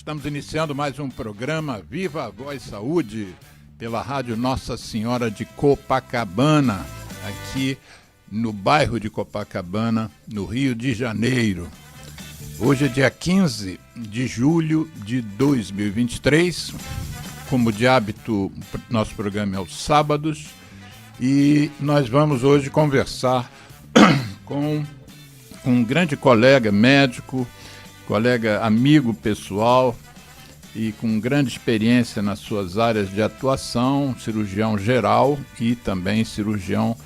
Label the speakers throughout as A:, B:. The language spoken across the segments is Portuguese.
A: Estamos iniciando mais um programa Viva a Voz Saúde pela Rádio Nossa Senhora de Copacabana, aqui no bairro de Copacabana, no Rio de Janeiro. Hoje é dia 15 de julho de 2023. Como de hábito, nosso programa é aos sábados e nós vamos hoje conversar com um grande colega médico, colega amigo pessoal e com grande experiência nas suas áreas de atuação, cirurgião geral e também cirurgião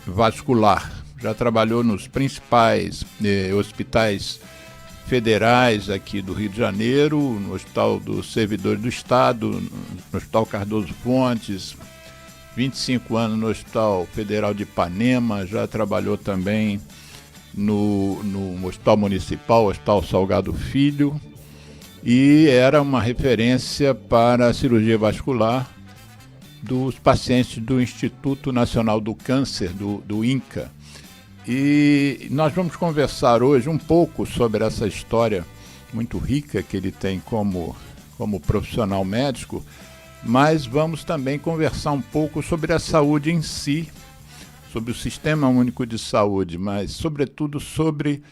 A: vascular. Já trabalhou nos principais hospitais federais aqui do Rio de Janeiro, no Hospital dos Servidores do Estado, no Hospital Cardoso Fontes, 25 anos no Hospital Federal de Ipanema, já trabalhou também no Hospital Municipal, Hospital Salgado Filho, e era uma referência para a cirurgia vascular dos pacientes do Instituto Nacional do Câncer, do INCA. E nós vamos conversar hoje um pouco sobre essa história muito rica que ele tem como profissional médico, mas vamos também conversar um pouco sobre a saúde em si, sobre o Sistema Único de Saúde, mas sobretudo sobre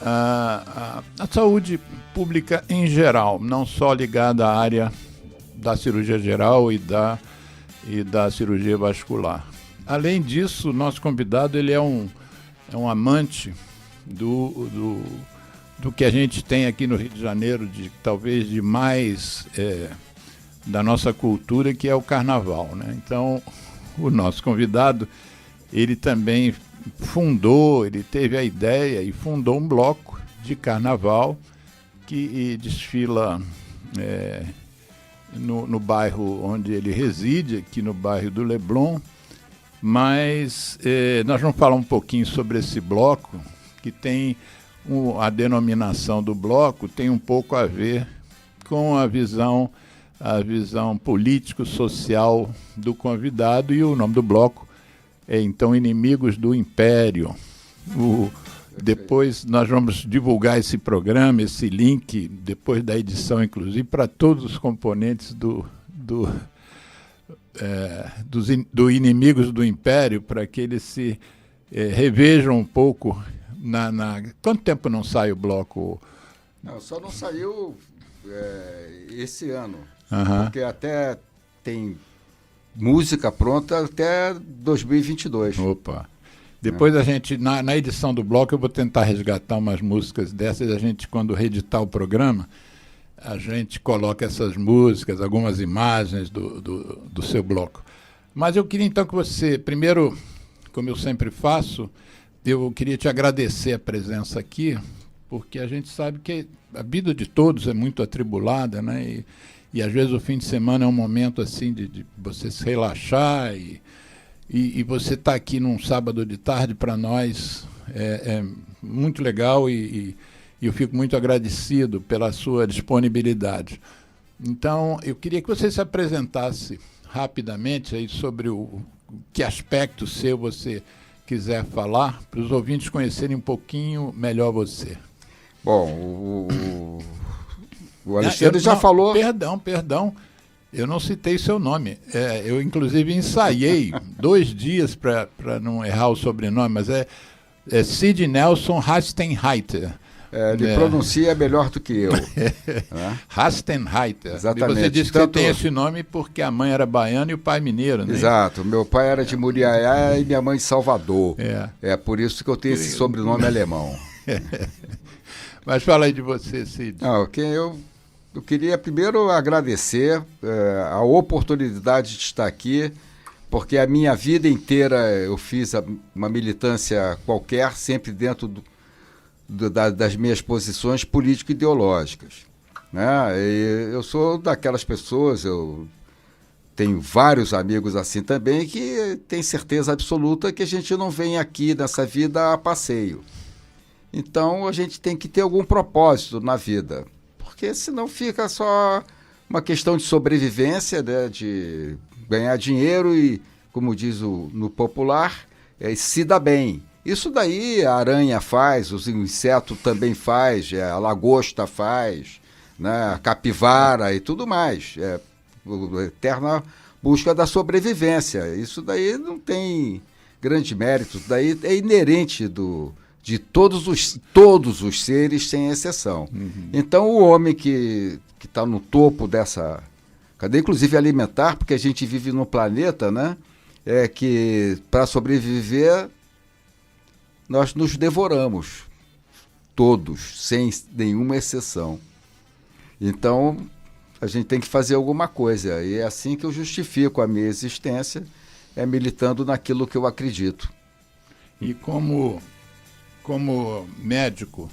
A: a saúde pública em geral, não só ligada à área da cirurgia geral e da cirurgia vascular. Além disso, nosso convidado ele é um amante do que a gente tem aqui no Rio de Janeiro, talvez de mais da nossa cultura, que é o carnaval, né? Então, o nosso convidado, ele também ele teve a ideia e fundou um bloco de carnaval que desfila no bairro onde ele reside, aqui no bairro do Leblon. Mas nós vamos falar um pouquinho sobre esse bloco, que tem a denominação do bloco, tem um pouco a ver com a visão político-social do convidado, e o nome do bloco é então Inimigos do Império. Depois nós vamos divulgar esse programa, esse link, depois da edição, inclusive, para todos os componentes do Inimigos do Império, para que eles se revejam um pouco. Quanto tempo não sai o bloco?
B: Não, só não saiu esse ano,
A: Uhum.
B: porque até tem música pronta até 2022.
A: Opa! Depois a gente, na edição do bloco, eu vou tentar resgatar umas músicas dessas. A gente, quando reeditar o programa, a gente coloca essas músicas, algumas imagens do seu bloco. Mas eu queria então que você, primeiro, como eu sempre faço, eu queria te agradecer a presença aqui, porque a gente sabe que a vida de todos é muito atribulada, né? E às vezes o fim de semana é um momento assim de você se relaxar e você estar aqui num sábado de tarde, para nós é muito legal e eu fico muito agradecido pela sua disponibilidade. Então, eu queria que você se apresentasse rapidamente aí sobre que aspecto seu você quiser falar, para os ouvintes conhecerem um pouquinho melhor você.
B: Bom, o Alexandre já falou...
A: Perdão, eu não citei seu nome. Eu, inclusive, ensaiei 2 dias para não errar o sobrenome, mas é Sid Nelson Hastenreiter.
B: Ele pronuncia melhor do que eu.
A: Hastenreiter.
B: Exatamente.
A: E você disse que tem esse nome porque a mãe era baiana e o pai mineiro, né?
B: Exato. Meu pai era de Muriaé e minha mãe de Salvador. É por isso que eu tenho esse sobrenome alemão.
A: Mas fala aí de você, Cid.
B: Eu queria primeiro agradecer a oportunidade de estar aqui, porque a minha vida inteira eu fiz uma militância qualquer, sempre dentro das minhas posições político-ideológicas, né? E eu sou daquelas pessoas, eu tenho vários amigos assim também, que têm certeza absoluta que a gente não vem aqui nessa vida a passeio. Então a gente tem que ter algum propósito na vida, porque senão fica só uma questão de sobrevivência, né, de ganhar dinheiro e, como diz no popular, se dar bem. Isso daí a aranha faz, os insetos também faz, a lagosta faz, né? A capivara e tudo mais. A eterna busca da sobrevivência. Isso daí não tem grande mérito, daí é inerente de todos os seres, sem exceção. Então, o homem que está no topo dessa cadeia, inclusive alimentar, porque a gente vive num planeta, né, que para sobreviver nós nos devoramos, todos, sem nenhuma exceção. Então, a gente tem que fazer alguma coisa, e é assim que eu justifico a minha existência, militando naquilo que eu acredito.
A: E como médico,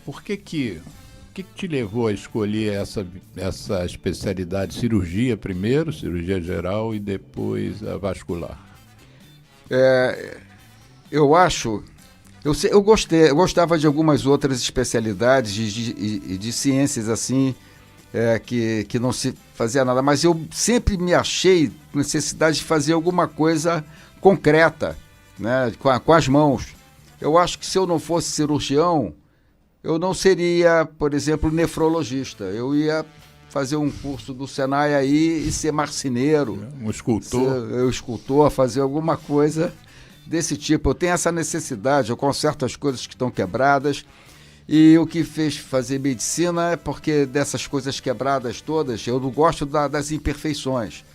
A: por que te levou a escolher essa especialidade? Cirurgia primeiro, cirurgia geral, e depois a vascular?
B: Eu gostava de algumas outras especialidades de ciências assim, que não se fazia nada, mas eu sempre me achei necessidade de fazer alguma coisa concreta, né, com as mãos. Eu acho que se eu não fosse cirurgião, eu não seria, por exemplo, nefrologista. Eu ia fazer um curso do Senai aí e ser marceneiro.
A: Um escultor.
B: Escultor, fazer alguma coisa desse tipo. Eu tenho essa necessidade, eu conserto as coisas que estão quebradas. E o que fez fazer medicina é porque dessas coisas quebradas todas, eu não gosto das imperfeições.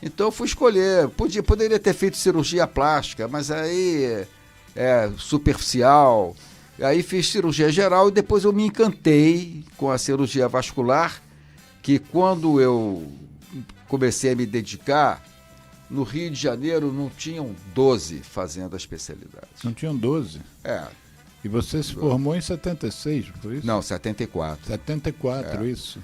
B: Então eu fui escolher, poderia ter feito cirurgia plástica, mas aí é superficial. Aí fiz cirurgia geral e depois eu me encantei com a cirurgia vascular, que quando eu comecei a me dedicar, no Rio de Janeiro não tinham 12 fazendo a especialidade.
A: Não tinham 12? E você se formou em 76, foi isso?
B: Não, 74.
A: 74, isso.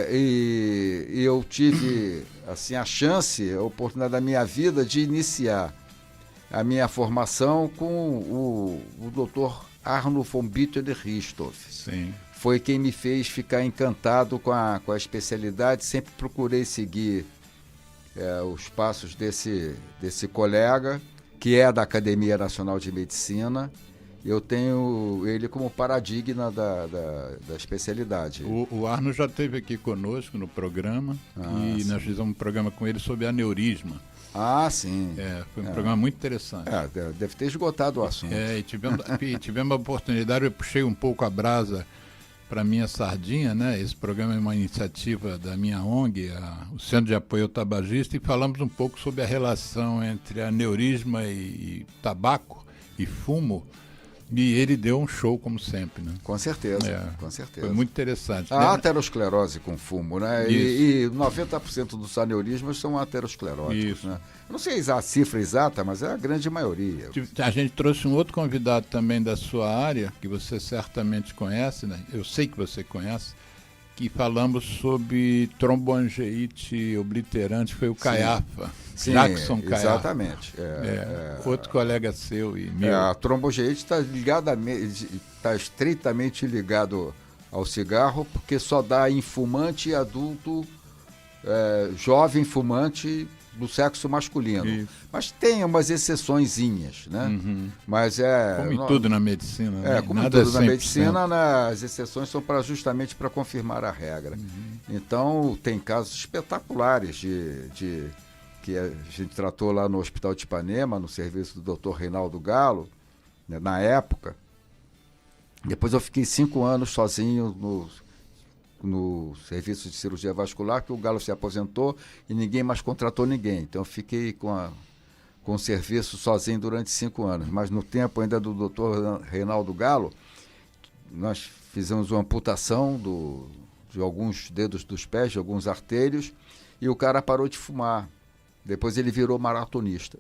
B: E eu tive assim, a chance, a oportunidade da minha vida de iniciar a minha formação com o Dr. Arno von Büttel-Richthofen.
A: Sim.
B: Foi quem me fez ficar encantado com a especialidade. Sempre procurei seguir os passos desse colega, que é da Academia Nacional de Medicina. Eu tenho ele como paradigma da especialidade.
A: O Arno já esteve aqui conosco no programa e
B: sim.
A: Nós fizemos um programa com ele sobre aneurisma.
B: Sim.
A: Foi um programa muito interessante.
B: Deve ter esgotado o assunto.
A: E tivemos a oportunidade, eu puxei um pouco a brasa para a minha sardinha, né? Esse programa é uma iniciativa da minha ONG, o Centro de Apoio ao Tabagista, e falamos um pouco sobre a relação entre aneurisma e tabaco e fumo. E ele deu um show, como sempre, né?
B: Com certeza, com certeza.
A: Foi muito interessante.
B: A aterosclerose com fumo, né? E 90% dos aneurismas são ateroscleróticos,
A: Isso.
B: né? Eu não sei a cifra exata, mas é a grande maioria.
A: A gente trouxe um outro convidado também da sua área, que você certamente conhece, né? Eu sei que você conhece, que falamos sobre tromboangeite obliterante, foi o Caiafa.
B: Sim,
A: Jackson Caiafa.
B: Exatamente.
A: Outro colega seu e meu.
B: A tromboangeite está estritamente ligado ao cigarro, porque só dá em fumante adulto, jovem fumante do sexo masculino.
A: Isso.
B: Mas tem umas exceçõezinhas, né?
A: Uhum.
B: Mas
A: como em tudo na medicina, né?
B: Como em tudo na medicina, as exceções são justamente para confirmar a regra. Uhum. Então, tem casos espetaculares que a gente tratou lá no Hospital de Ipanema, no serviço do Dr. Reinaldo Galo, né, na época. Depois eu fiquei 5 anos sozinho no serviço de cirurgia vascular, que o Galo se aposentou e ninguém mais contratou ninguém. Então eu fiquei com o serviço sozinho durante 5 anos. Mas no tempo ainda do Dr. Reinaldo Galo, nós fizemos uma amputação de alguns dedos dos pés, de alguns artérios, e o cara parou de fumar. Depois ele virou maratonista.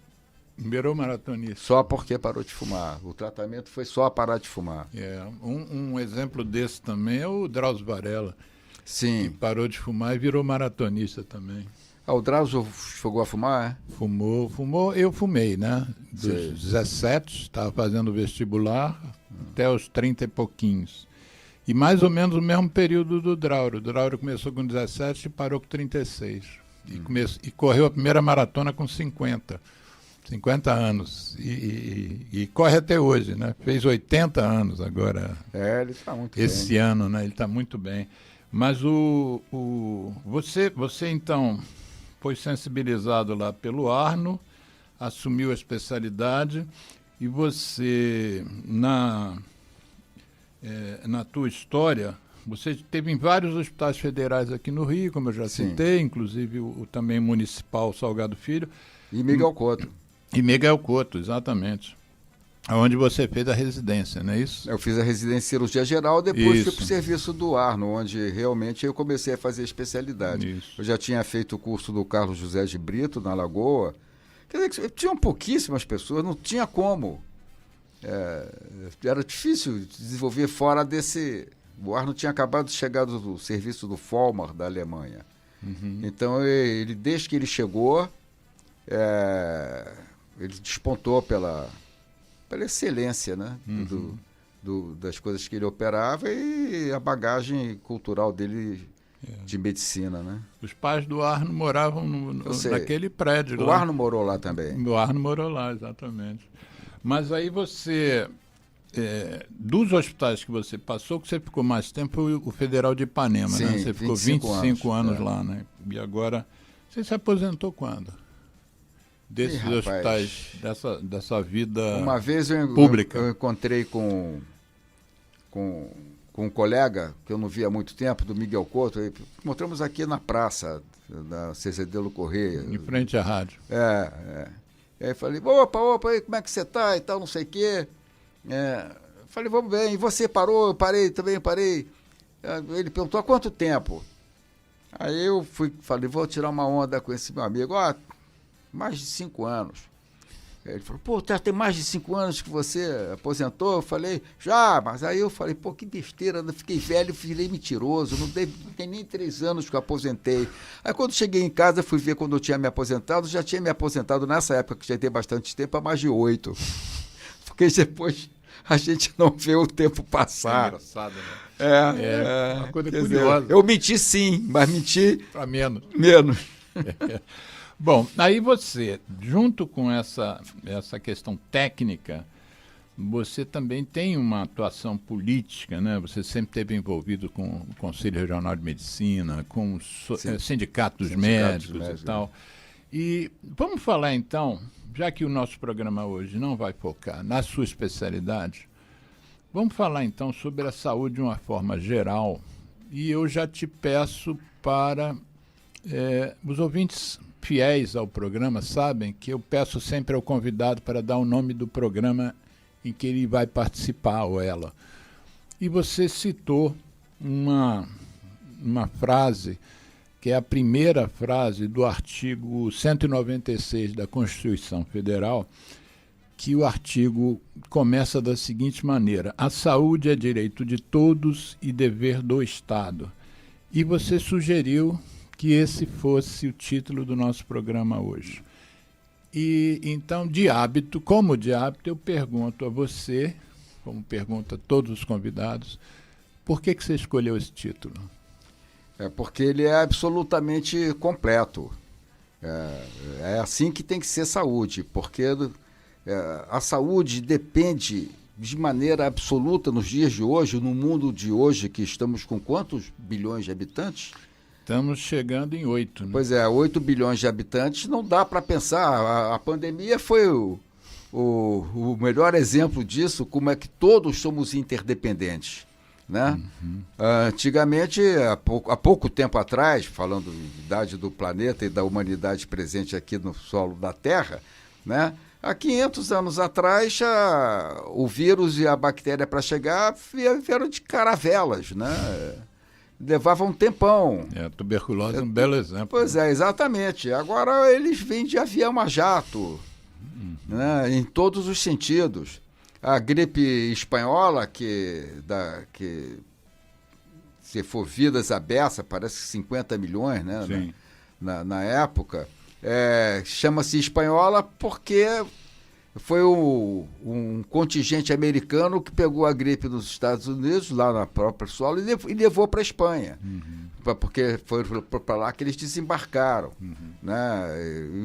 A: Virou maratonista.
B: Só porque parou de fumar. O tratamento foi só parar de fumar.
A: Um exemplo desse também é o Drauzio Varela.
B: Sim.
A: Que parou de fumar e virou maratonista também.
B: O Drauzio chegou a fumar,
A: Fumou. Eu fumei, né? Dos 17, estava fazendo vestibular, até os 30 e pouquinhos. E mais ou menos o mesmo período do Drauzio. O Drauzio começou com 17 e parou com 36. E correu a primeira maratona com 50. 50 anos. E corre até hoje, né? Fez 80 anos agora.
B: Ele está muito bem.
A: Esse ano, né? Ele está muito bem. Mas você, então, foi sensibilizado lá pelo Arno, assumiu a especialidade e você, na tua história, você esteve em vários hospitais federais aqui no Rio, como eu já citei, inclusive o também municipal Salgado Filho.
B: E Miguel Couto.
A: E Miguel Couto, exatamente. Onde você fez a residência, não é isso?
B: Eu fiz a residência em cirurgia geral, depois fui para o serviço do Arno, onde realmente eu comecei a fazer a especialidade.
A: Isso.
B: Eu já tinha feito o curso do Carlos José de Brito, na Lagoa. Quer dizer, tinham pouquíssimas pessoas, não tinha como. Era difícil desenvolver fora desse... O Arno tinha acabado de chegar do serviço do Vollmar, da Alemanha.
A: Uhum.
B: Então, desde que ele chegou, ele despontou pela excelência, né?
A: Uhum.
B: Das coisas que ele operava e a bagagem cultural dele de medicina, né?
A: Os pais do Arno moravam naquele prédio.
B: O Arno morou lá também.
A: O Arno morou lá, exatamente. Mas aí você, dos hospitais que você passou, que você ficou mais tempo, foi o Federal de Ipanema,
B: sim,
A: né? Você ficou 25 anos lá, né? E agora, você se aposentou quando? Desses hospitais, dessa vida
B: uma vez
A: pública.
B: Eu encontrei com um colega, que eu não via há muito tempo, do Miguel Couto, encontramos aqui na praça da Cezedelo Correia.
A: Em frente à rádio.
B: E aí falei, opa, aí, como é que você tá e tal, não sei o quê. Falei, vamos bem, e você parou? Eu parei, também parei. Ele perguntou, há quanto tempo? Aí eu falei, vou tirar uma onda com esse meu amigo. Mais de 5 anos. Ele falou, tem mais de 5 anos que você aposentou? Eu falei, já, mas aí eu falei, que besteira, eu fiquei velho, virei mentiroso, não tem nem 3 anos que eu aposentei. Aí quando cheguei em casa, fui ver quando eu tinha me aposentado, já tinha me aposentado nessa época, que já tem bastante tempo, há mais de 8. Porque depois a gente não vê o tempo passar.
A: É engraçado, né? Uma coisa curiosa.
B: Eu menti sim, mas menti...
A: Para menos.
B: Menos.
A: Bom, aí você, junto com essa questão técnica, você também tem uma atuação política, né? Você sempre esteve envolvido com o Conselho Regional de Medicina, com o Sindicato dos Médicos e tal. E vamos falar então, já que o nosso programa hoje não vai focar na sua especialidade, vamos falar então sobre a saúde de uma forma geral. E eu já te peço para os ouvintes fiéis ao programa sabem que eu peço sempre ao convidado para dar o nome do programa em que ele vai participar, ou ela. E você citou uma frase, que é a primeira frase do artigo 196 da Constituição Federal, que o artigo começa da seguinte maneira: a saúde é direito de todos e dever do Estado. E você sugeriu que esse fosse o título do nosso programa hoje. E então, como de hábito, eu pergunto a você, como pergunto a todos os convidados, por que você escolheu esse título?
B: Porque ele é absolutamente completo. É assim que tem que ser saúde, porque a saúde depende de maneira absoluta nos dias de hoje, no mundo de hoje, que estamos com quantos bilhões de habitantes?
A: Estamos chegando em 8. Né?
B: Pois 8 bilhões de habitantes, não dá para pensar. A pandemia foi o melhor exemplo disso, como é que todos somos interdependentes. Né?
A: Uhum.
B: Antigamente, há pouco tempo atrás, falando da idade do planeta e da humanidade presente aqui no solo da Terra, né? Há 500 anos atrás, o vírus e a bactéria para chegar vieram de caravelas, né? Levava um tempão.
A: A tuberculose é um belo exemplo.
B: Pois exatamente. Agora eles vêm de avião a jato, né, em todos os sentidos. A gripe espanhola, que se for vidas à beça, parece 50 milhões, né, na época, chama-se espanhola porque foi um contingente americano que pegou a gripe nos Estados Unidos, lá na própria solo, e levou para a Espanha. Porque foi para lá que eles desembarcaram. Né?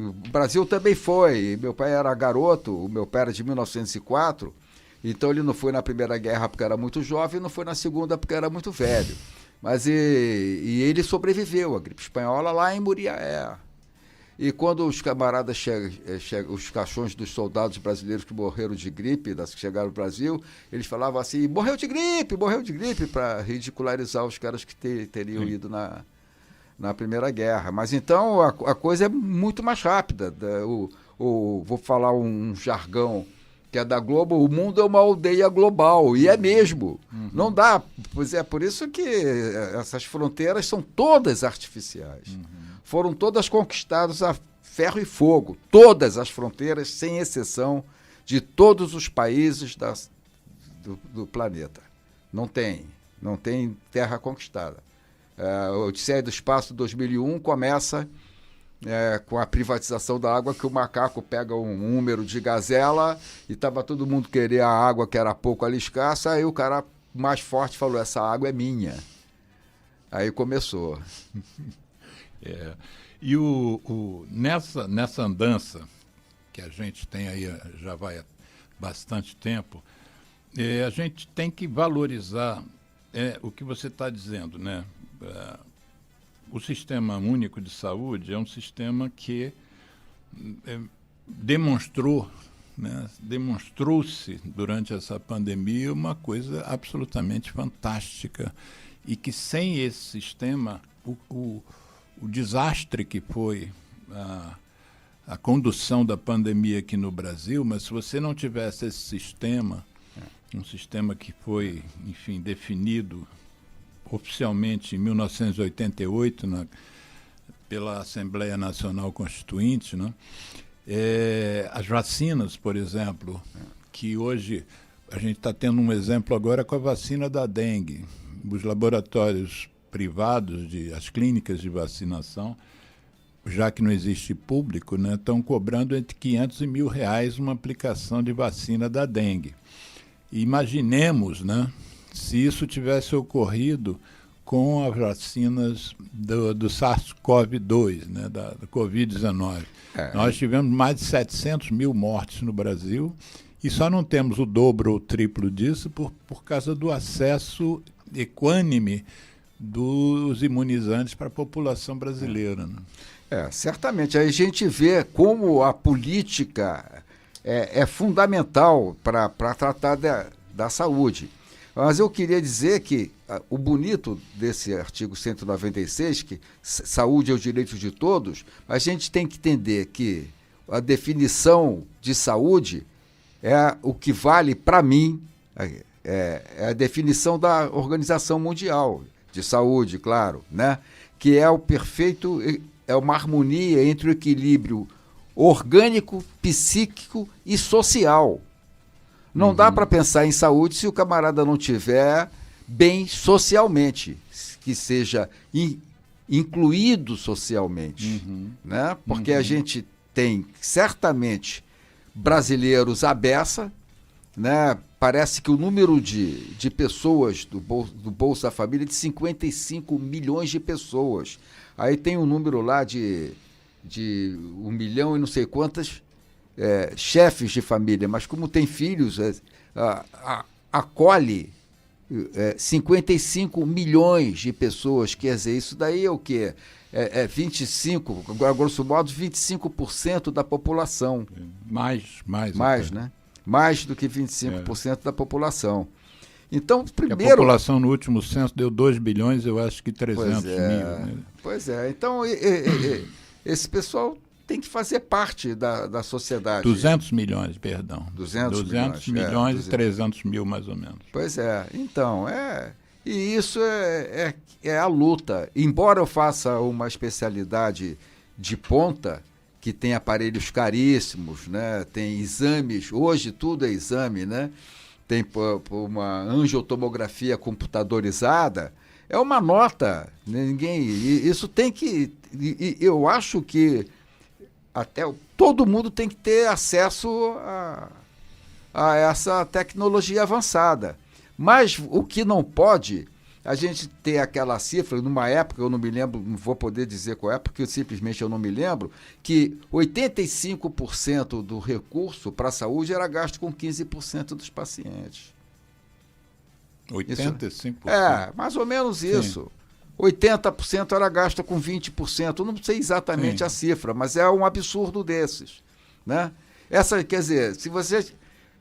B: O Brasil também foi. Meu pai era garoto, o meu pai era de 1904, então ele não foi na Primeira Guerra porque era muito jovem, não foi na Segunda porque era muito velho. Mas ele sobreviveu à gripe espanhola lá em Muriaé. E quando os camaradas os caixões dos soldados brasileiros que morreram de gripe, que chegaram no Brasil, eles falavam assim, morreu de gripe, para ridicularizar os caras que teriam ido na Primeira Guerra. Mas então a coisa é muito mais rápida. Vou falar um jargão que é da Globo, o mundo é uma aldeia global, e é mesmo. Não dá, pois é, por isso que essas fronteiras são todas artificiais. Foram todas conquistadas a ferro e fogo, todas as fronteiras, sem exceção, de todos os países do planeta. Não tem terra conquistada. A Odisseia do Espaço 2001 começa com a privatização da água, que o macaco pega um número de gazela e estava todo mundo querer a água que era pouco ali escassa, aí o cara mais forte falou, essa água é minha. Aí começou.
A: E nessa andança que a gente tem aí, já vai há bastante tempo, a gente tem que valorizar o que você está dizendo, né? O Sistema Único de Saúde é um sistema que demonstrou-se durante essa pandemia uma coisa absolutamente fantástica, e que sem esse sistema, o desastre que foi a condução da pandemia aqui no Brasil, mas se você não tivesse esse sistema, um sistema que foi, enfim, definido oficialmente em 1988 pela Assembleia Nacional Constituinte, né? As vacinas, por exemplo, que hoje a gente está tendo um exemplo agora com a vacina da dengue. Os laboratórios privados, as clínicas de vacinação, já que não existe público, né, estão cobrando entre R$500 e R$1.000 uma aplicação de vacina da dengue. E imaginemos, né, se isso tivesse ocorrido com as vacinas do SARS-CoV-2, né, da Covid-19. Nós tivemos mais de 700 mil mortes no Brasil e só não temos o dobro ou o triplo disso por causa do acesso equânime dos imunizantes para a população brasileira. Né?
B: Certamente. Aí a gente vê como a política é fundamental para tratar da saúde. Mas eu queria dizer que o bonito desse artigo 196, que saúde é o direito de todos, a gente tem que entender que a definição de saúde é o que vale para mim, é a definição da Organização Mundial de Saúde, claro, né? Que é o perfeito, é uma harmonia entre o equilíbrio orgânico, psíquico e social. Não dá para pensar em saúde se o camarada não tiver bem socialmente, que seja incluído socialmente, né? Porque a gente tem certamente brasileiros à beça, né? Parece que o número de pessoas do Bolsa Família é de 55 milhões de pessoas. Aí tem um número lá de 1 milhão e não sei quantas chefes de família, mas como tem filhos, acolhe 55 milhões de pessoas. Quer dizer, isso daí é o quê? 25, grosso modo, 25% da população.
A: Mais,
B: né? Mais do que 25% da população. Então, primeiro...
A: A população no último censo deu 2 bilhões, eu acho que 300 mil. Né?
B: Pois é. Então, esse pessoal tem que fazer parte da sociedade.
A: 200 milhões, perdão.
B: 200
A: milhões e 300 mil, mais ou menos.
B: Pois é. Então, e isso é a luta. Embora eu faça uma especialidade de ponta, que tem aparelhos caríssimos, né? Tem exames, hoje tudo é exame, né? Tem uma angiotomografia computadorizada, é uma nota, isso tem que... Eu acho que todo mundo tem que ter acesso a essa tecnologia avançada. Mas o que não pode, a gente ter aquela cifra, numa época, eu não me lembro, não vou poder dizer qual é, porque simplesmente eu não me lembro, que 85% do recurso para a saúde era gasto com 15% dos pacientes.
A: 85%?
B: Mais ou menos isso. Sim. 80% era gasto com 20%, eu não sei exatamente Sim. a cifra, mas é um absurdo desses, né? Quer dizer, se você...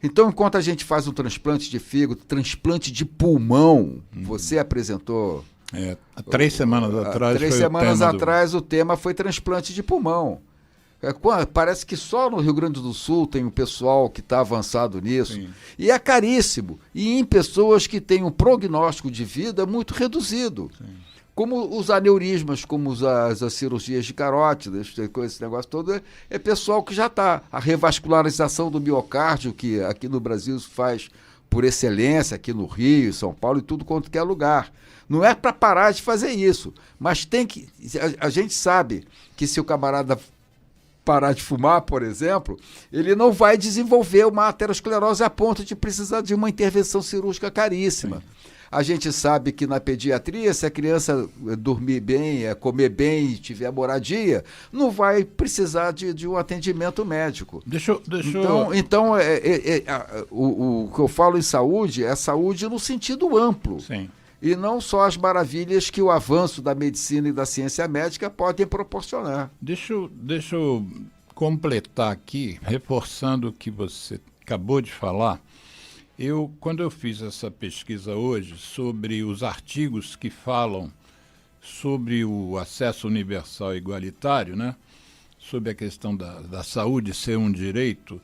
B: Então, enquanto a gente faz um transplante de fígado, transplante de pulmão, você apresentou...
A: Há 3 semanas atrás.
B: 3 semanas atrás o tema foi transplante de pulmão. Parece que só no Rio Grande do Sul tem um pessoal que está avançado nisso. Sim. E é caríssimo. E em pessoas que têm um prognóstico de vida muito reduzido. Sim. Como os aneurismas, como as cirurgias de carótidas, esse negócio todo, é pessoal que já está. A revascularização do miocárdio, que aqui no Brasil se faz por excelência, aqui no Rio, São Paulo e tudo quanto que é lugar. Não é para parar de fazer isso, mas tem que... A gente sabe que se o camarada parar de fumar, por exemplo, ele não vai desenvolver uma aterosclerose a ponto de precisar de uma intervenção cirúrgica caríssima. Sim. A gente sabe que na pediatria, se a criança dormir bem, comer bem e tiver moradia, não vai precisar de um atendimento médico. Então o que eu falo em saúde é saúde no sentido amplo.
A: Sim.
B: E não só as maravilhas que o avanço da medicina e da ciência médica podem proporcionar.
A: Deixa eu completar aqui, reforçando o que você acabou de falar. Quando eu fiz essa pesquisa hoje sobre os artigos que falam sobre o acesso universal e igualitário, né, sobre a questão da saúde ser um direito,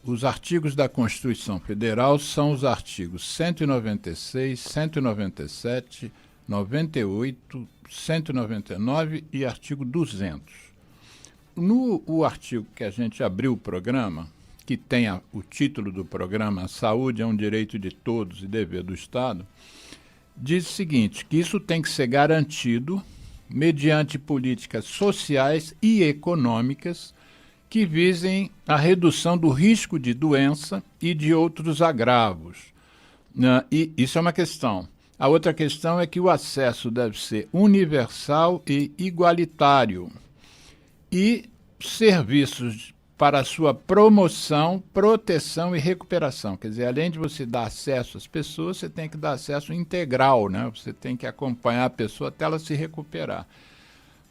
A: os artigos da Constituição Federal são os artigos 196, 197, 98, 199 e artigo 200. No artigo que a gente abriu o programa, que tem o título do programa, Saúde é um direito de todos e dever do Estado, diz o seguinte, que isso tem que ser garantido mediante políticas sociais e econômicas que visem a redução do risco de doença e de outros agravos. E isso é uma questão. A outra questão é que o acesso deve ser universal e igualitário e serviços para sua promoção, proteção e recuperação. Quer dizer, além de você dar acesso às pessoas, você tem que dar acesso integral, né? Você tem que acompanhar a pessoa até ela se recuperar.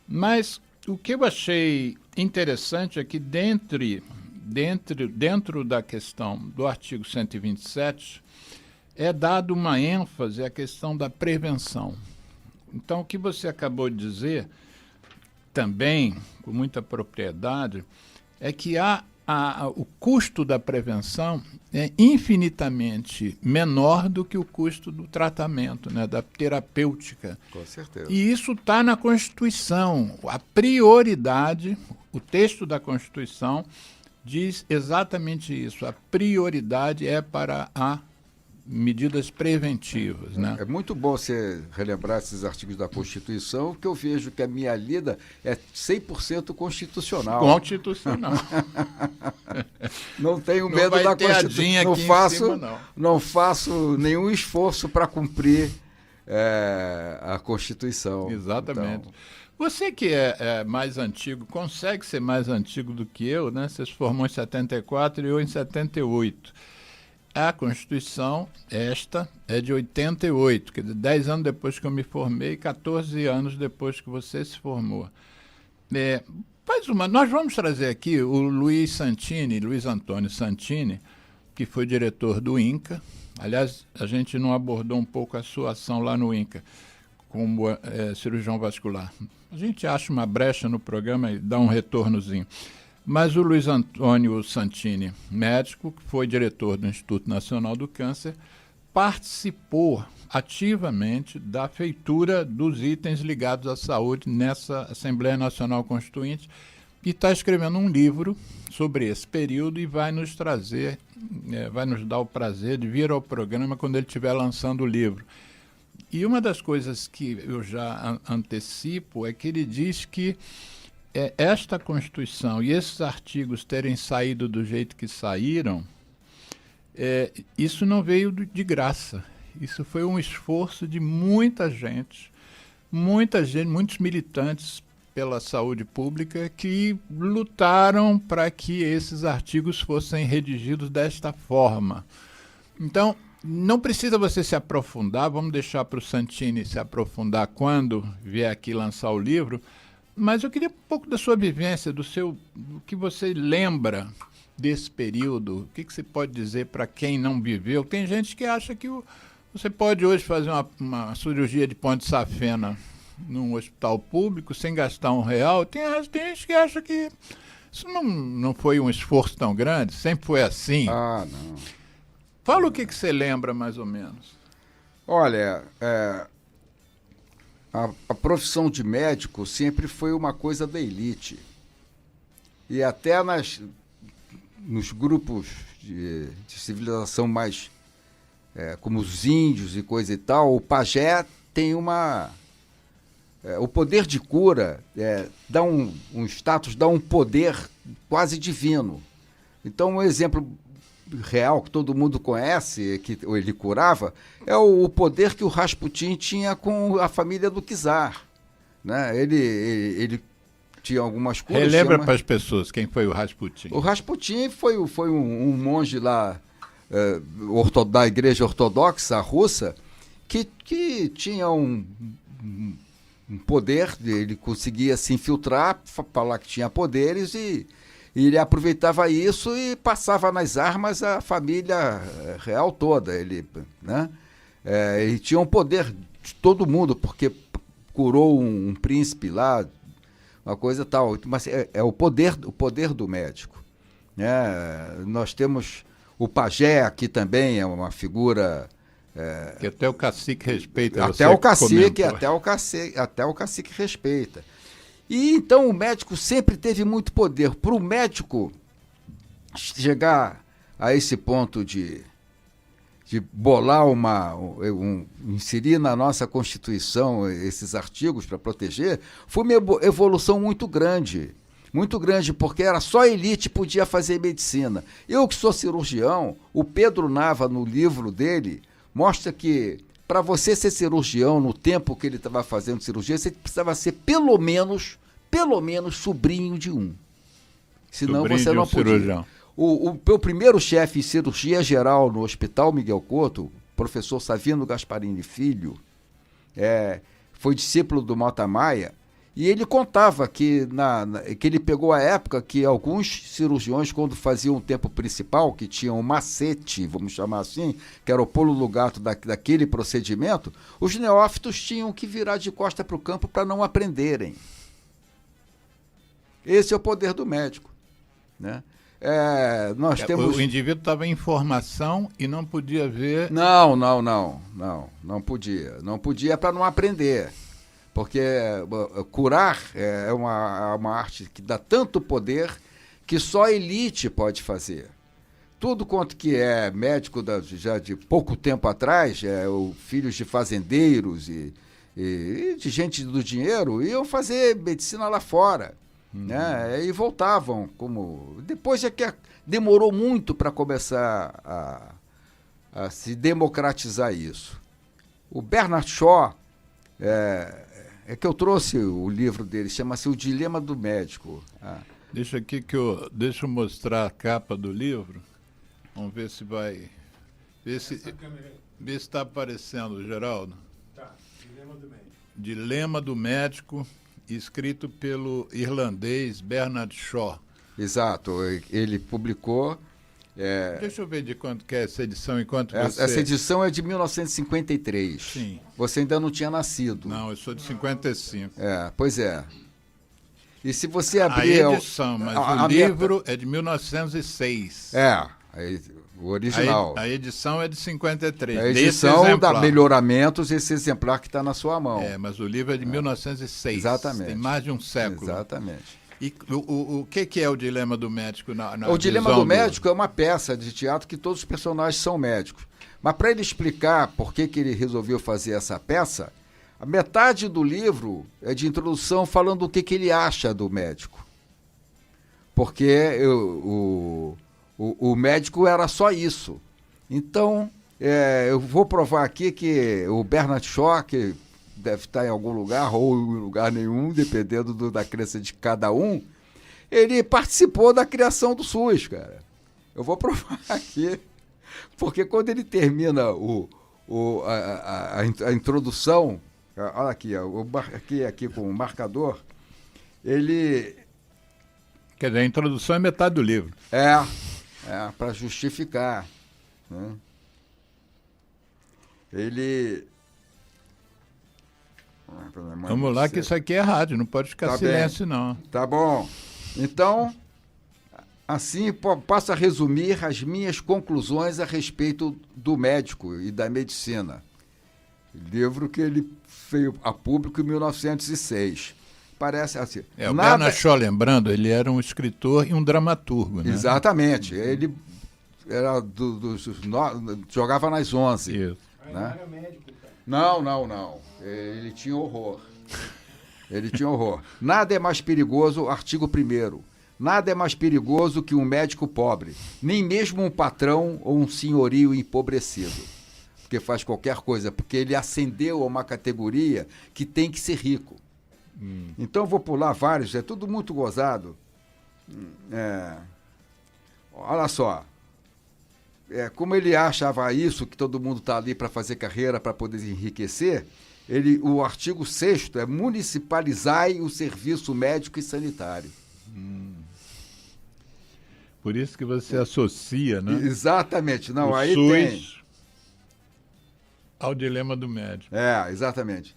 A: Mas o que eu achei interessante é que dentro da questão do artigo 127 é dado uma ênfase à questão da prevenção. Então, o que você acabou de dizer, também, com muita propriedade, é que o custo da prevenção é infinitamente menor do que o custo do tratamento, né, da terapêutica.
B: Com certeza.
A: E isso está na Constituição. A prioridade, o texto da Constituição diz exatamente isso. A prioridade é para medidas preventivas. Né?
B: É muito bom você relembrar esses artigos da Constituição, que eu vejo que a minha lida é 100% constitucional.
A: Constitucional.
B: Não tenho medo da Constituição. Não faço nenhum esforço para cumprir a Constituição.
A: Exatamente. Então, você que é mais antigo, consegue ser mais antigo do que eu, né? Você se formou em 74 e eu em 78. A Constituição, esta, é de 88, quer dizer, 10 anos depois que eu me formei, 14 anos depois que você se formou. Nós vamos trazer aqui o Luiz Antônio Santini, que foi diretor do INCA. Aliás, a gente não abordou um pouco a sua ação lá no INCA, como cirurgião vascular. A gente acha uma brecha no programa e dá um retornozinho. Mas o Luiz Antônio Santini, médico, que foi diretor do Instituto Nacional do Câncer, participou ativamente da feitura dos itens ligados à saúde nessa Assembleia Nacional Constituinte e está escrevendo um livro sobre esse período e vai nos dar o prazer de vir ao programa quando ele estiver lançando o livro. E uma das coisas que eu já antecipo é que ele diz que esta Constituição e esses artigos terem saído do jeito que saíram, isso não veio de graça. Isso foi um esforço de muita gente, muitos militantes pela saúde pública que lutaram para que esses artigos fossem redigidos desta forma. Então, não precisa você se aprofundar, vamos deixar para o Santini se aprofundar quando vier aqui lançar o livro, mas eu queria um pouco da sua vivência, do que você lembra desse período, o que você pode dizer para quem não viveu. Tem gente que acha que você pode hoje fazer uma cirurgia de ponte safena num hospital público sem gastar R$1. Tem gente que acha que isso não foi um esforço tão grande, sempre foi assim.
B: Ah, não.
A: Fala o que você lembra, mais ou menos.
B: Olha, a profissão de médico sempre foi uma coisa da elite. E até nos grupos de civilização mais, como os índios e coisa e tal, o pajé tem o poder de cura dá um status, dá um poder quase divino. Então, um exemplo real que todo mundo conhece, que ele curava, é o poder que o Rasputin tinha com a família do czar. Né? Ele tinha algumas curas.
A: Relembra para as pessoas quem foi o Rasputin.
B: O Rasputin foi um monge lá da igreja ortodoxa russa que tinha um poder, ele conseguia se infiltrar, falar que tinha poderes e ele aproveitava isso e passava nas armas a família real toda. Ele tinha um poder de todo mundo, porque curou um príncipe lá, uma coisa tal. Mas é o poder do médico. Nós temos o pajé aqui também, é uma figura...
A: que até o cacique respeita.
B: Até o cacique respeita. E então o médico sempre teve muito poder. Para o médico chegar a esse ponto de bolar inserir na nossa Constituição esses artigos para proteger, foi uma evolução muito grande. Muito grande, porque era só a elite que podia fazer medicina. Eu que sou cirurgião, o Pedro Nava, no livro dele, mostra que para você ser cirurgião, no tempo que ele estava fazendo cirurgia, você precisava ser pelo menos sobrinho de um. Senão
A: sobrinho
B: você não podia.
A: Cirurgião.
B: O meu primeiro chefe em cirurgia geral no Hospital Miguel Couto, professor Savino Gasparini Filho, foi discípulo do Mota Maia, e ele contava que ele pegou a época que alguns cirurgiões, quando faziam o tempo principal, que tinham um macete, vamos chamar assim, que era o pulo do gato daquele procedimento, os neófitos tinham que virar de costa para o campo para não aprenderem. Esse é o poder do médico. Né?
A: O indivíduo estava em formação e não podia ver...
B: Não podia. Não podia para não aprender. Porque curar é uma arte que dá tanto poder que só a elite pode fazer. Tudo quanto que é médico já de pouco tempo atrás, filhos de fazendeiros e de gente do dinheiro, iam fazer medicina lá fora. Né? E voltavam. Depois é que demorou muito para começar a se democratizar isso. O Bernard Shaw... que eu trouxe o livro dele, chama-se O Dilema do Médico.
A: Deixa eu mostrar a capa do livro. Vamos ver se vai... Ver se está aparecendo, Geraldo.
C: Tá, Dilema do Médico.
A: Dilema do Médico, escrito pelo irlandês Bernard Shaw.
B: Exato, ele publicou...
A: Deixa eu ver de quanto que é essa edição,
B: Essa edição é de 1953.
A: Sim.
B: Você ainda não tinha nascido.
A: Não, eu sou de 55.
B: Pois é. E se você abrir...
A: A edição, mas o livro é de 1906.
B: O original.
A: A edição é de 53.
B: A edição dá melhoramentos, esse exemplar que está na sua mão.
A: Mas o livro é de 1906.
B: Exatamente.
A: Tem mais de um século.
B: Exatamente.
A: E o que é o Dilema do Médico?
B: O Dilema do Médico é uma peça de teatro que todos os personagens são médicos. Mas para ele explicar por que ele resolveu fazer essa peça, A metade do livro é de introdução falando o que ele acha do médico. Porque o médico era só isso. Então, eu vou provar aqui que o Bernard Shaw, que deve estar em algum lugar ou em lugar nenhum, dependendo da crença de cada um, ele participou da criação do SUS, cara. Eu vou provar aqui, porque quando ele termina a introdução, olha aqui, aqui com o marcador, ele...
A: Quer dizer, a introdução é metade do livro.
B: Para justificar, né? Ele...
A: Vamos lá, que isso aqui é rádio, não pode ficar silêncio, não.
B: Tá bom. Então, assim, passo a resumir as minhas conclusões a respeito do médico e da medicina. Livro que ele veio a público em 1906. Parece assim.
A: O Bernard Shaw, lembrando, ele era um escritor e um dramaturgo, né?
B: Exatamente. Ele era jogava nas 11.
A: Isso.
B: Né?
C: Não era médico, cara.
B: Não. Ele tinha horror. Nada é mais perigoso, artigo 1º. Nada é mais perigoso que um médico pobre, nem mesmo um patrão ou um senhorio empobrecido, porque faz qualquer coisa, porque ele ascendeu a uma categoria que tem que ser rico. Então eu vou pular vários, é tudo muito gozado. Olha só. Como ele achava isso, que todo mundo está ali para fazer carreira, para poder enriquecer, o artigo 6º é municipalizai o serviço médico e sanitário.
A: Por isso que você associa, né?
B: Exatamente. Não,
A: o
B: aí
A: SUS
B: tem...
A: ao dilema do médico.
B: Exatamente.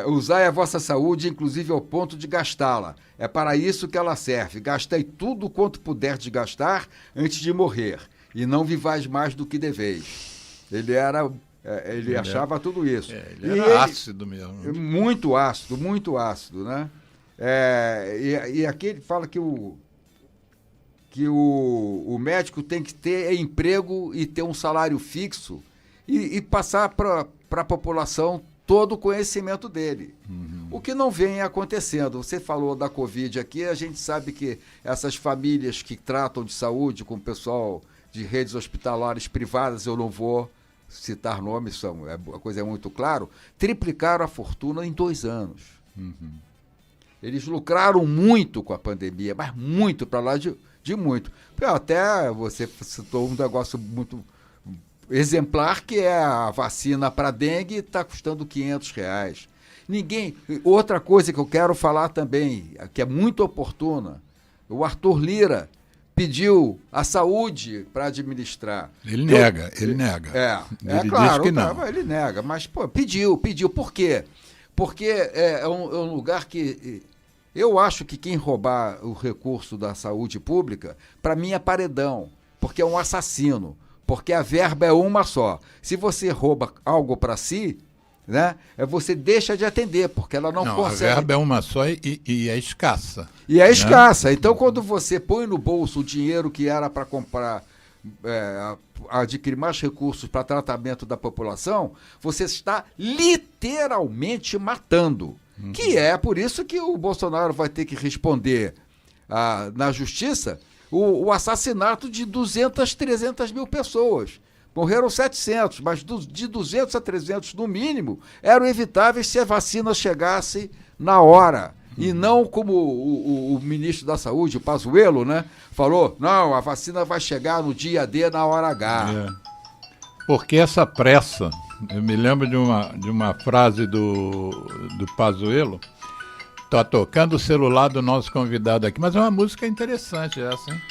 B: Usai a vossa saúde, inclusive ao ponto de gastá-la. É para isso que ela serve. Gastei tudo quanto puder de gastar antes de morrer, e não vivais mais do que deveis. Ele achava tudo isso.
A: Ele era ácido mesmo.
B: Muito ácido, né? E aqui ele fala que o médico tem que ter emprego e ter um salário fixo e passar para a população todo o conhecimento dele. O que não vem acontecendo. Você falou da Covid aqui, a gente sabe que essas famílias que tratam de saúde com o pessoal de redes hospitalares privadas, eu não vou citar nomes, a coisa é muito claro, triplicaram a fortuna em 2 anos. Eles lucraram muito com a pandemia, mas muito, para lá de muito. Até você citou um negócio muito exemplar, que é a vacina para dengue, está custando R$500. Outra coisa que eu quero falar também, que é muito oportuna, o Arthur Lira pediu a saúde para administrar.
A: Ele nega.
B: Ele
A: Claro, diz que não.
B: Ele nega, mas pediu. Por quê? Porque é um lugar que... Eu acho que quem roubar o recurso da saúde pública, para mim é paredão, porque é um assassino, porque a verba é uma só. Se você rouba algo para si, né, você deixa de atender, porque ela não consegue.
A: A verba é uma só e é escassa.
B: E é escassa. Então, quando você põe no bolso o dinheiro que era para comprar, adquirir mais recursos para tratamento da população, você está literalmente matando. Que é por isso que o Bolsonaro vai ter que responder na justiça o assassinato de 200, 300 mil pessoas. Morreram 700, mas de 200 a 300 no mínimo eram evitáveis se a vacina chegasse na hora. E não como o ministro da Saúde, o Pazuello, né, falou, não, a vacina vai chegar no dia D, na hora H.
A: Porque essa pressa, eu me lembro de uma frase do Pazuello, tá tocando o celular do nosso convidado aqui, mas é uma música interessante essa, hein?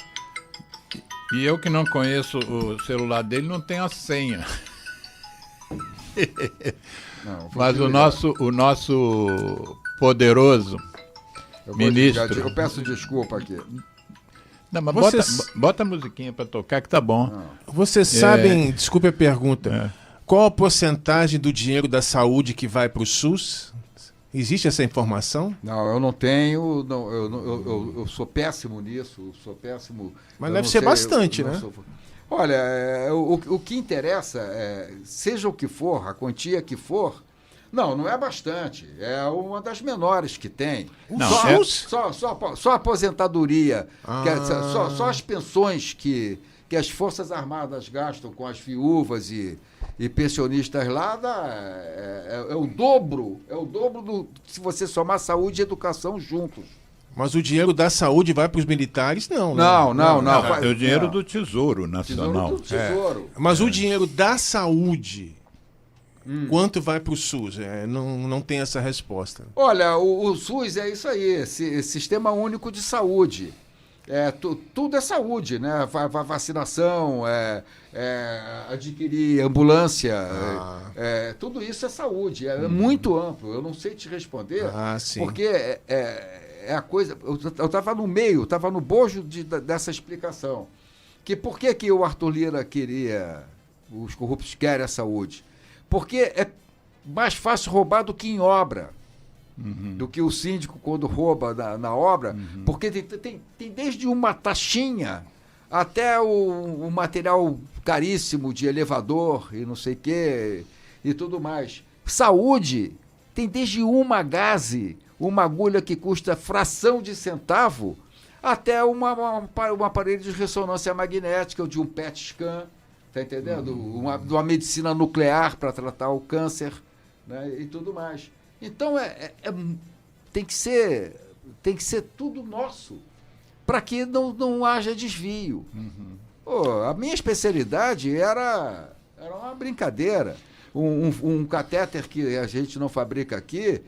A: E eu que não conheço o celular dele, não tenho a senha. Mas o nosso poderoso ministro...
B: Eu peço desculpa aqui.
A: Não, mas bota a musiquinha para tocar que tá bom.
D: Vocês sabem, desculpe a pergunta, qual a porcentagem do dinheiro da saúde que vai para o SUS? Existe essa informação?
B: Não, eu não tenho, eu sou péssimo nisso, sou péssimo.
D: Mas deve ser bastante, né?
B: Olha, o que interessa, seja o que for, a quantia que for, não é bastante, é uma das menores que tem. Só a aposentadoria, só as pensões que as Forças Armadas gastam com as viúvas e pensionistas lá é o dobro se você somar saúde e educação juntos.
D: Mas o dinheiro da saúde vai para os militares? Não.
A: Não. É o dinheiro do Tesouro Nacional.
B: Tesouro.
D: Mas o dinheiro da saúde, quanto vai para o SUS? Não tem essa resposta.
B: Olha, o SUS é isso aí, Sistema Único de Saúde. Tudo é saúde, né? Vacinação, adquirir ambulância, tudo isso é saúde, é muito amplo. Eu não sei te responder, porque é a coisa. Eu estava no meio, estava no bojo dessa explicação. Por que o Arthur Lira queria, os corruptos querem a saúde? Porque é mais fácil roubar do que em obra. Do que o síndico quando rouba na obra, porque tem desde uma taxinha até o material caríssimo de elevador e não sei o quê e tudo mais. Saúde tem desde uma gaze, uma agulha que custa fração de centavo, até um aparelho de ressonância magnética ou de um PET scan, tá entendendo? Uma medicina nuclear para tratar o câncer, né? E tudo mais. Então, tem que ser tudo nosso, para que não haja desvio. A minha especialidade era uma brincadeira. Um catéter que a gente não fabrica aqui,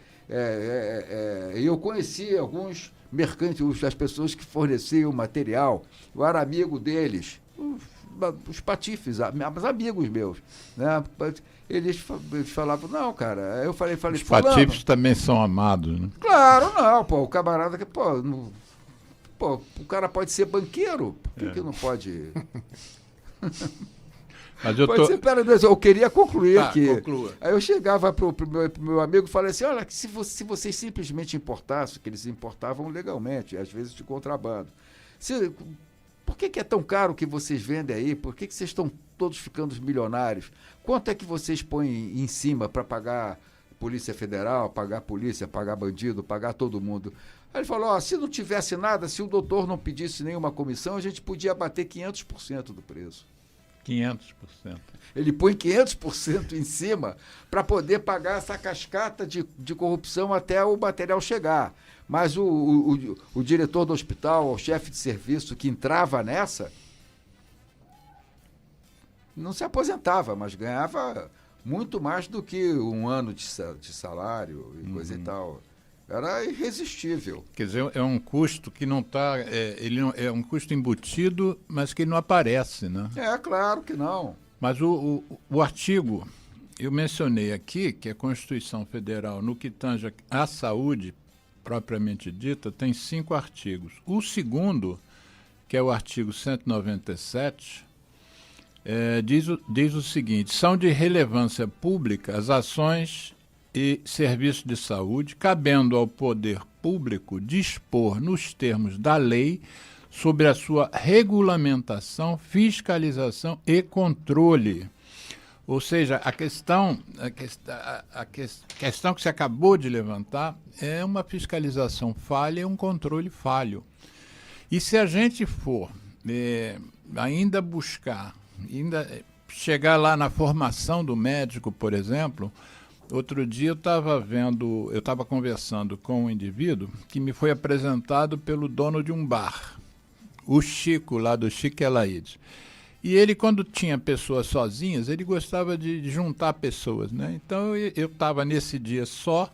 B: eu conheci alguns mercantes, as pessoas que forneciam material, eu era amigo deles, os patifes, amigos meus, né? Eles falavam, não, cara. Eu falei,
A: os patifes também são amados, né?
B: Claro, não, o camarada que, o cara pode ser banqueiro, por que não pode?
A: Mas
B: eu queria concluir aqui.
A: Conclua.
B: Aí eu chegava pro meu amigo e falei assim, olha, se vocês simplesmente importassem, que eles importavam legalmente, às vezes de contrabando. Por que é tão caro o que vocês vendem aí? Por que vocês estão todos ficando milionários? Quanto é que vocês põem em cima para pagar Polícia Federal, pagar polícia, pagar bandido, pagar todo mundo? Aí ele falou, se não tivesse nada, se o doutor não pedisse nenhuma comissão, a gente podia bater 500% do preço.
A: 500%.
B: Ele põe 500% em cima para poder pagar essa cascata de corrupção até o material chegar. Mas o diretor do hospital, o chefe de serviço que entrava nessa, não se aposentava, mas ganhava muito mais do que um ano de salário e coisa e tal. Era irresistível.
A: Quer dizer, é um custo que não está... é um custo embutido, mas que não aparece, né?
B: Claro que não.
A: Mas o artigo, eu mencionei aqui, que a Constituição Federal, no que tange à saúde, propriamente dita, tem 5 artigos. O segundo, que é o artigo 197, diz o seguinte: são de relevância pública as ações e serviços de saúde, cabendo ao poder público dispor, nos termos da lei, sobre a sua regulamentação, fiscalização e controle. Ou seja, a questão que se acabou de levantar é uma fiscalização falha e um controle falho. E se a gente for ainda buscar, chegar lá na formação do médico, por exemplo, outro dia eu estava conversando com um indivíduo que me foi apresentado pelo dono de um bar, o Chico, lá do Chiquelaide. E ele, quando tinha pessoas sozinhas, ele gostava de juntar pessoas, né? Então, eu estava nesse dia só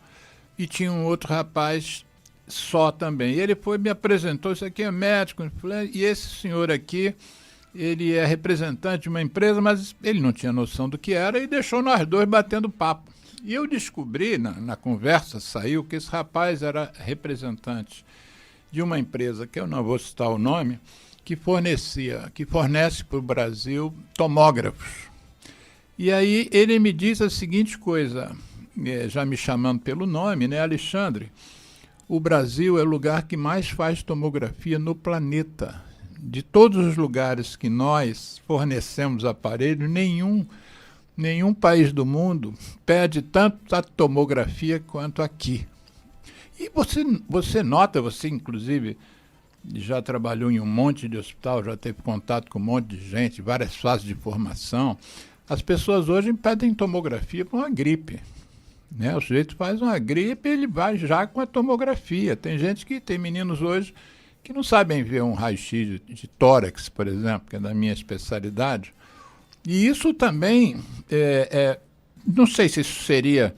A: e tinha um outro rapaz só também. E ele me apresentou, isso aqui é médico, e esse senhor aqui, ele é representante de uma empresa, mas ele não tinha noção do que era e deixou nós dois batendo papo. E eu descobri, na conversa, saiu que esse rapaz era representante de uma empresa, que eu não vou citar o nome, que fornece para o Brasil tomógrafos. E aí ele me diz a seguinte coisa: já me chamando pelo nome, né, Alexandre, o Brasil é o lugar que mais faz tomografia no planeta. De todos os lugares que nós fornecemos aparelhos, nenhum país do mundo pede tanta tomografia quanto aqui. E você nota, você inclusive já trabalhou em um monte de hospital, já teve contato com um monte de gente, várias fases de formação. As pessoas hoje pedem tomografia para uma gripe. Né? O sujeito faz uma gripe, ele vai já com a tomografia. Tem meninos hoje que não sabem ver um raio-x de tórax, por exemplo, que é da minha especialidade. E isso também, não sei se isso seria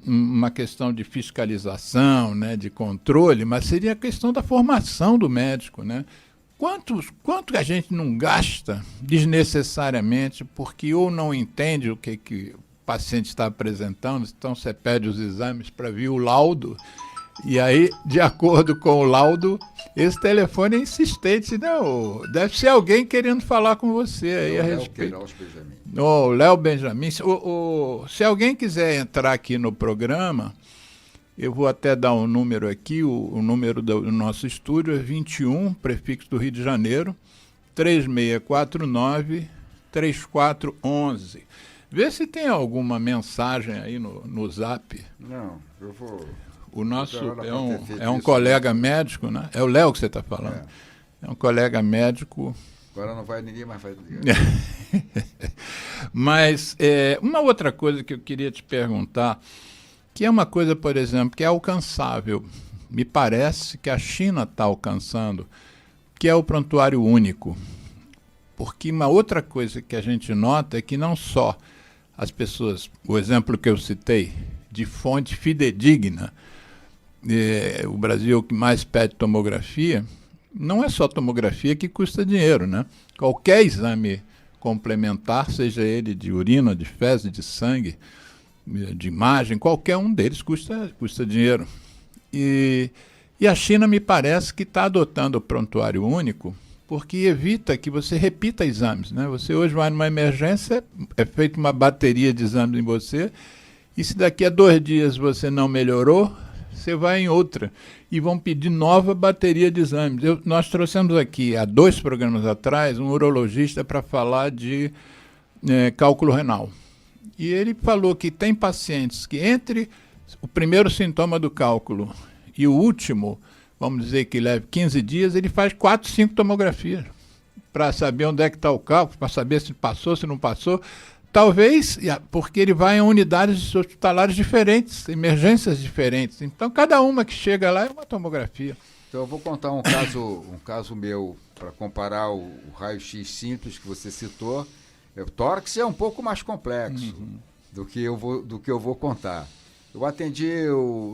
A: uma questão de fiscalização, né, de controle, mas seria a questão da formação do médico. Né? Quanto a gente não gasta desnecessariamente porque ou não entende o que o paciente está apresentando, então você pede os exames para ver o laudo, e aí, de acordo com o laudo, esse telefone é insistente, não? Deve ser alguém querendo falar com você aí a respeito. O Léo Benjamin. Se alguém quiser entrar aqui no programa, eu vou até dar um número aqui, o número do nosso estúdio é 21, prefixo do Rio de Janeiro, 3649-3411. Vê se tem alguma mensagem aí no Zap.
B: Não, eu vou...
A: O nosso é um colega médico, né? É o Léo que você está falando. É um colega médico.
B: Agora não vai ninguém mais fazer.
A: Mas uma outra coisa que eu queria te perguntar, que é uma coisa, por exemplo, que é alcançável. Me parece que a China está alcançando, que é o prontuário único. Porque uma outra coisa que a gente nota é que não só as pessoas, o exemplo que eu citei, de fonte fidedigna, o Brasil que mais pede tomografia, não é só tomografia que custa dinheiro, né? Qualquer exame complementar, seja ele de urina, de fezes, de sangue, de imagem, qualquer um deles custa dinheiro. E a China me parece que está adotando o prontuário único porque evita que você repita exames, né? Você hoje vai numa emergência, é feita uma bateria de exames em você, e se daqui a 2 dias você não melhorou, você vai em outra e vão pedir nova bateria de exames. Nós trouxemos aqui, há 2 programas atrás, um urologista para falar de cálculo renal. E ele falou que tem pacientes que entre o primeiro sintoma do cálculo e o último, vamos dizer que leve 15 dias, ele faz 4, 5 tomografias para saber onde é que está o cálculo, para saber se passou, se não passou. Talvez porque ele vai em unidades hospitalares diferentes, emergências diferentes. Então, cada uma que chega lá é uma tomografia.
B: Então, eu vou contar um caso meu para comparar o raio-x simples que você citou. O tórax é um pouco mais complexo do que eu vou contar. Eu atendi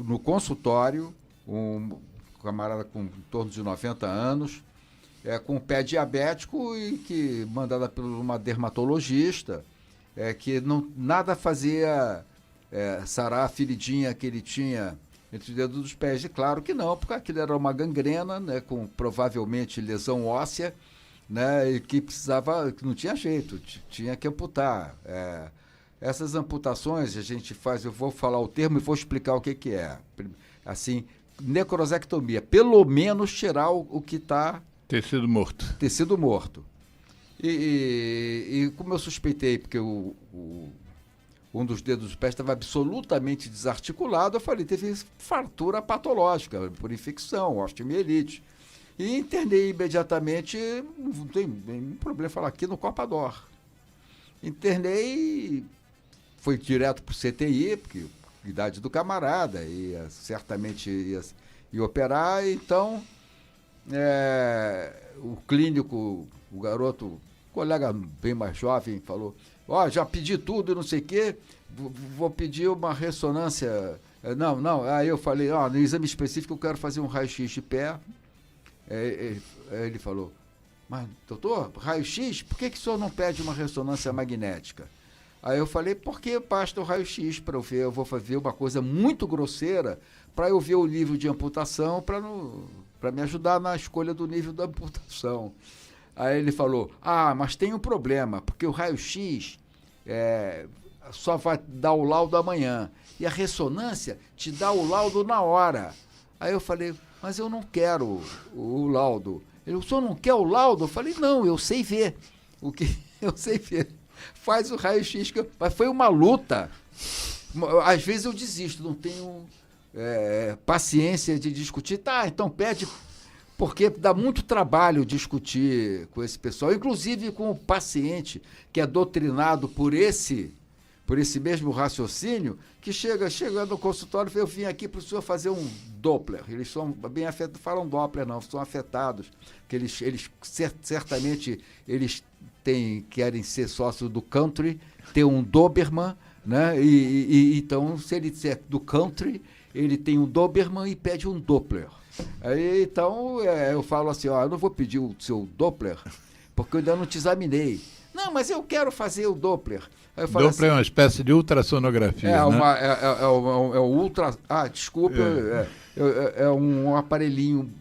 B: no consultório um camarada com em torno de 90 anos, com o pé diabético e que mandada por uma dermatologista, que nada fazia sarar a feridinha que ele tinha entre os dedos dos pés. E claro que não, porque aquilo era uma gangrena, né, com provavelmente lesão óssea, né, e que não tinha jeito, tinha que amputar. Essas amputações a gente faz, eu vou falar o termo e vou explicar o que é. Assim, necrosectomia, pelo menos tirar o que está...
A: Tecido morto.
B: E como eu suspeitei, porque um dos dedos dos pés estava absolutamente desarticulado, eu falei, teve fratura patológica por infecção, osteomielite. E internei imediatamente, não tem nenhum problema falar aqui no Copador. Internei, foi direto para o CTI, porque idade do camarada, certamente ia operar, então o clínico, o garoto, colega bem mais jovem, falou, já pedi tudo, não sei o quê, vou pedir uma ressonância. Não, aí eu falei, no exame específico eu quero fazer um raio-x de pé. Ele falou, mas doutor, raio-x, por que o senhor não pede uma ressonância magnética? Aí eu falei, porque basta o raio-x para eu ver, eu vou fazer uma coisa muito grosseira para eu ver o nível de amputação, para me ajudar na escolha do nível da amputação. Aí ele falou, mas tem um problema, porque o raio-x só vai dar o laudo amanhã. E a ressonância te dá o laudo na hora. Aí eu falei, mas eu não quero o laudo. Ele, o senhor não quer o laudo? Eu falei, não, eu sei ver. O que eu sei ver. Faz o raio-x. Mas foi uma luta. Às vezes eu desisto, não tenho paciência de discutir. Tá, então pede, porque dá muito trabalho discutir com esse pessoal, inclusive com o paciente que é doutrinado por esse mesmo raciocínio, que chega no consultório e fala, eu vim aqui para o senhor fazer um Doppler. Eles são bem afetados, falam Doppler não, são afetados, que eles certamente eles querem ser sócios do country, ter um Doberman, né? E então, se ele é do country, ele tem um Doberman e pede um Doppler. Aí, então, eu falo assim, eu não vou pedir o seu Doppler, porque eu ainda não te examinei. Não, mas eu quero fazer o Doppler. Aí eu falo
A: Doppler
B: assim,
A: é uma espécie de ultrassonografia, né?
B: É o ultra... Ah, desculpa, é um aparelhinho...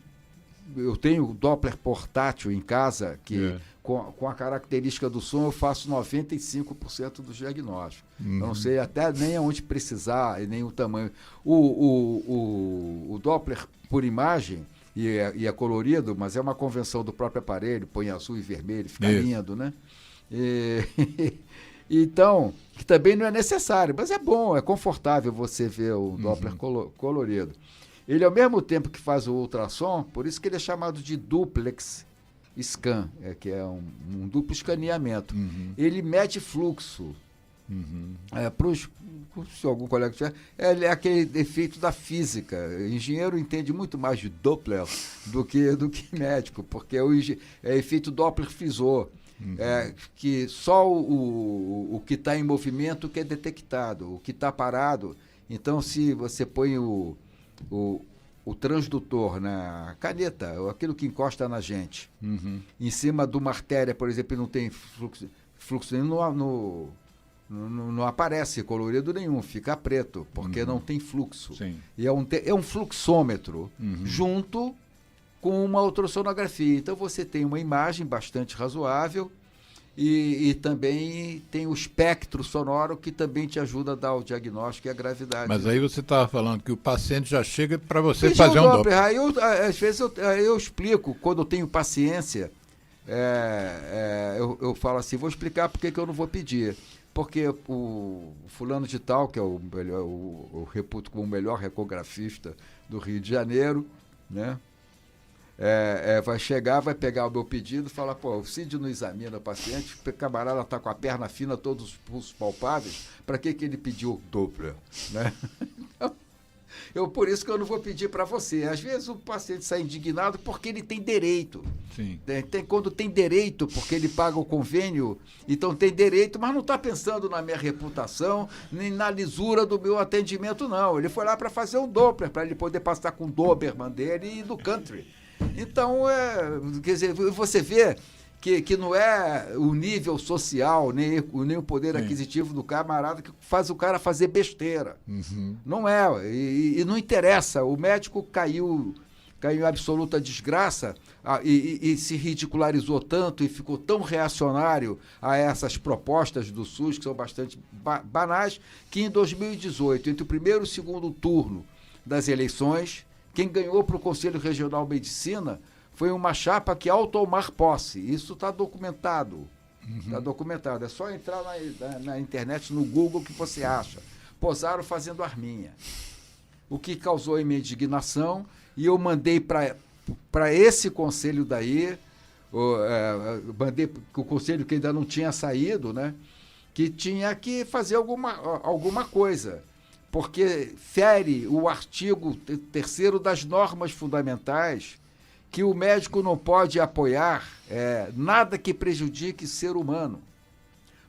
B: Eu tenho Doppler portátil em casa, que com a característica do som eu faço 95% dos diagnósticos. Eu não sei até nem aonde precisar e nem o tamanho. O Doppler por imagem, e é colorido, mas é uma convenção do próprio aparelho, põe azul e vermelho, fica lindo, né? Então, que também não é necessário, mas é bom, é confortável você ver o Doppler colorido. Ele, ao mesmo tempo que faz o ultrassom, por isso que ele é chamado de duplex scan, que é um duplo escaneamento. Ele mede fluxo. Se algum colega tiver, é aquele efeito da física. O engenheiro entende muito mais de Doppler do que médico, porque é efeito Doppler-Fizeau. Que só o que está em movimento que é detectado, o que está parado. Então, se você põe o transdutor na caneta, aquilo que encosta na gente, em cima de uma artéria, por exemplo, não tem fluxo nenhum, não aparece colorido nenhum, fica preto, porque não tem fluxo.
A: Sim.
B: E é um fluxômetro junto com uma ultrassonografia. Então você tem uma imagem bastante razoável e também tem o espectro sonoro que também te ajuda a dar o diagnóstico e a gravidade.
A: Mas aí você estava falando que o paciente já chega para você
B: Pediu
A: fazer um Doppler.
B: Às vezes eu explico, quando eu tenho paciência, eu falo assim, vou explicar por que eu não vou pedir. Porque o fulano de tal, que é eu reputo como o melhor ecografista do Rio de Janeiro, né? Vai chegar, vai pegar o meu pedido e falar, o Cid não examina o paciente, o camarada está com a perna fina, todos os pulsos palpáveis, para que ele pediu Doppler? Né? Por isso que eu não vou pedir para você. Às vezes o paciente sai indignado porque ele tem direito.
A: Sim.
B: Quando tem direito, porque ele paga o convênio, então tem direito, mas não está pensando na minha reputação, nem na lisura do meu atendimento, não. Ele foi lá para fazer um Doppler, para ele poder passar com o Doberman dele e do country. Então, quer dizer, você vê que não é o nível social, nem o poder aquisitivo do camarada que faz o cara fazer besteira. Não é, e não interessa. O médico caiu em absoluta desgraça e se ridicularizou tanto e ficou tão reacionário a essas propostas do SUS, que são bastante banais, que em 2018, entre o primeiro e o segundo turno das eleições, quem ganhou para o Conselho Regional de Medicina foi uma chapa que, ao tomar posse, isso está documentado. Está documentado. É só entrar na internet, no Google, que você acha. Posaram fazendo arminha. O que causou a minha indignação, e eu mandei para esse conselho daí, mandei para o conselho que ainda não tinha saído, né, que tinha que fazer alguma coisa, porque fere o artigo 3º das normas fundamentais, que o médico não pode apoiar nada que prejudique o ser humano,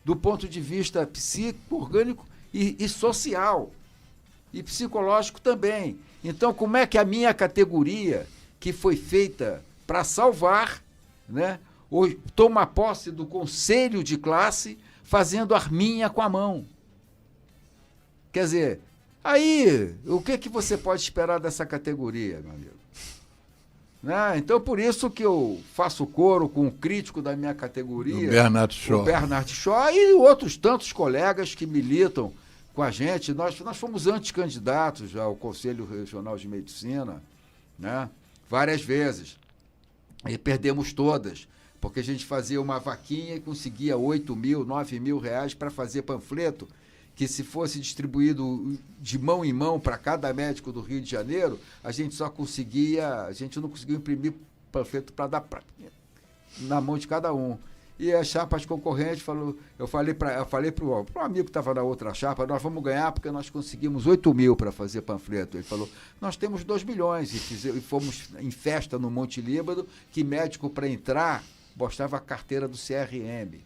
B: do ponto de vista psíquico, orgânico e social, e psicológico também. Então, como é que a minha categoria, que foi feita para salvar, né, toma posse do conselho de classe fazendo arminha com a mão? Quer dizer, aí, o que você pode esperar dessa categoria, meu amigo? Né? Então, por isso que eu faço coro com o crítico da minha categoria,
A: o Bernard Shaw.
B: O Bernard Shaw e outros tantos colegas que militam com a gente. Nós fomos anticandidatos ao Conselho Regional de Medicina, né? Várias vezes. E perdemos todas, porque a gente fazia uma vaquinha e conseguia 8 mil, 9 mil reais para fazer panfleto, que se fosse distribuído de mão em mão para cada médico do Rio de Janeiro, a gente não conseguiu imprimir panfleto para dar na mão de cada um. E as chapas concorrentes, eu falei para um amigo que estava na outra chapa, nós vamos ganhar porque nós conseguimos 8 mil para fazer panfleto. Ele falou, nós temos 2 milhões, e fomos em festa no Monte Líbano, que médico para entrar mostrava a carteira do CRM,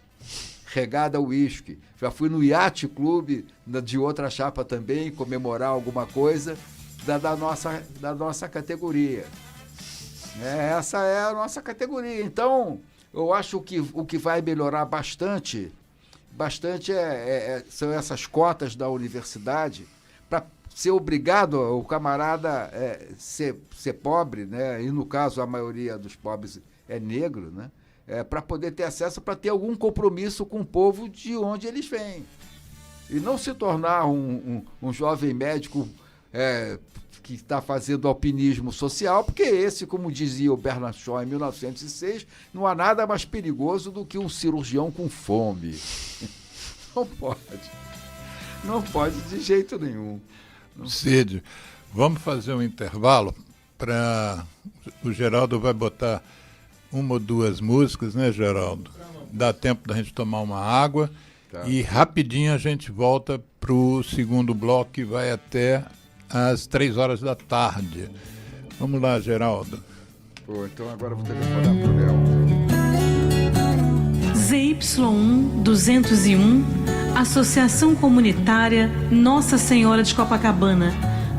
B: regada a uísque. Já fui no Yacht Club de outra chapa também, comemorar alguma coisa da nossa categoria. Essa é a nossa categoria. Então, eu acho que o que vai melhorar bastante são essas cotas da universidade, para ser obrigado o camarada ser pobre, né? E no caso a maioria dos pobres é negro, né? Para poder ter acesso, para ter algum compromisso com o povo de onde eles vêm. E não se tornar um jovem médico que está fazendo alpinismo social, porque esse, como dizia o Bernard Shaw em 1906, não há nada mais perigoso do que um cirurgião com fome. Não pode. Não pode de jeito nenhum.
A: Cid, vamos fazer um intervalo para... O Geraldo vai botar 1 ou 2 músicas, né, Geraldo? Dá tempo da gente tomar uma água. Tá. E rapidinho a gente volta para o segundo bloco, que vai até às 3 horas da tarde. Vamos lá, Geraldo.
B: Então agora eu vou telefonar para o Léo.
C: ZY1 201, Associação Comunitária Nossa Senhora de Copacabana,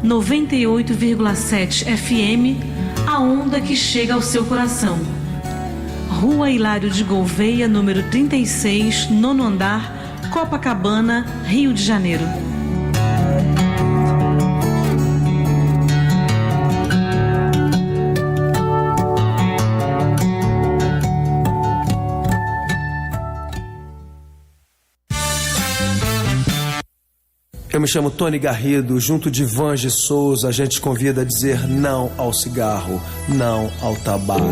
C: 98,7 FM, a onda que chega ao seu coração. Rua Hilário de Gouveia, número 36, 9º andar, Copacabana, Rio de Janeiro.
E: Eu me chamo Tony Garrido, junto de Vange Souza, a gente convida a dizer não ao cigarro, não ao tabaco.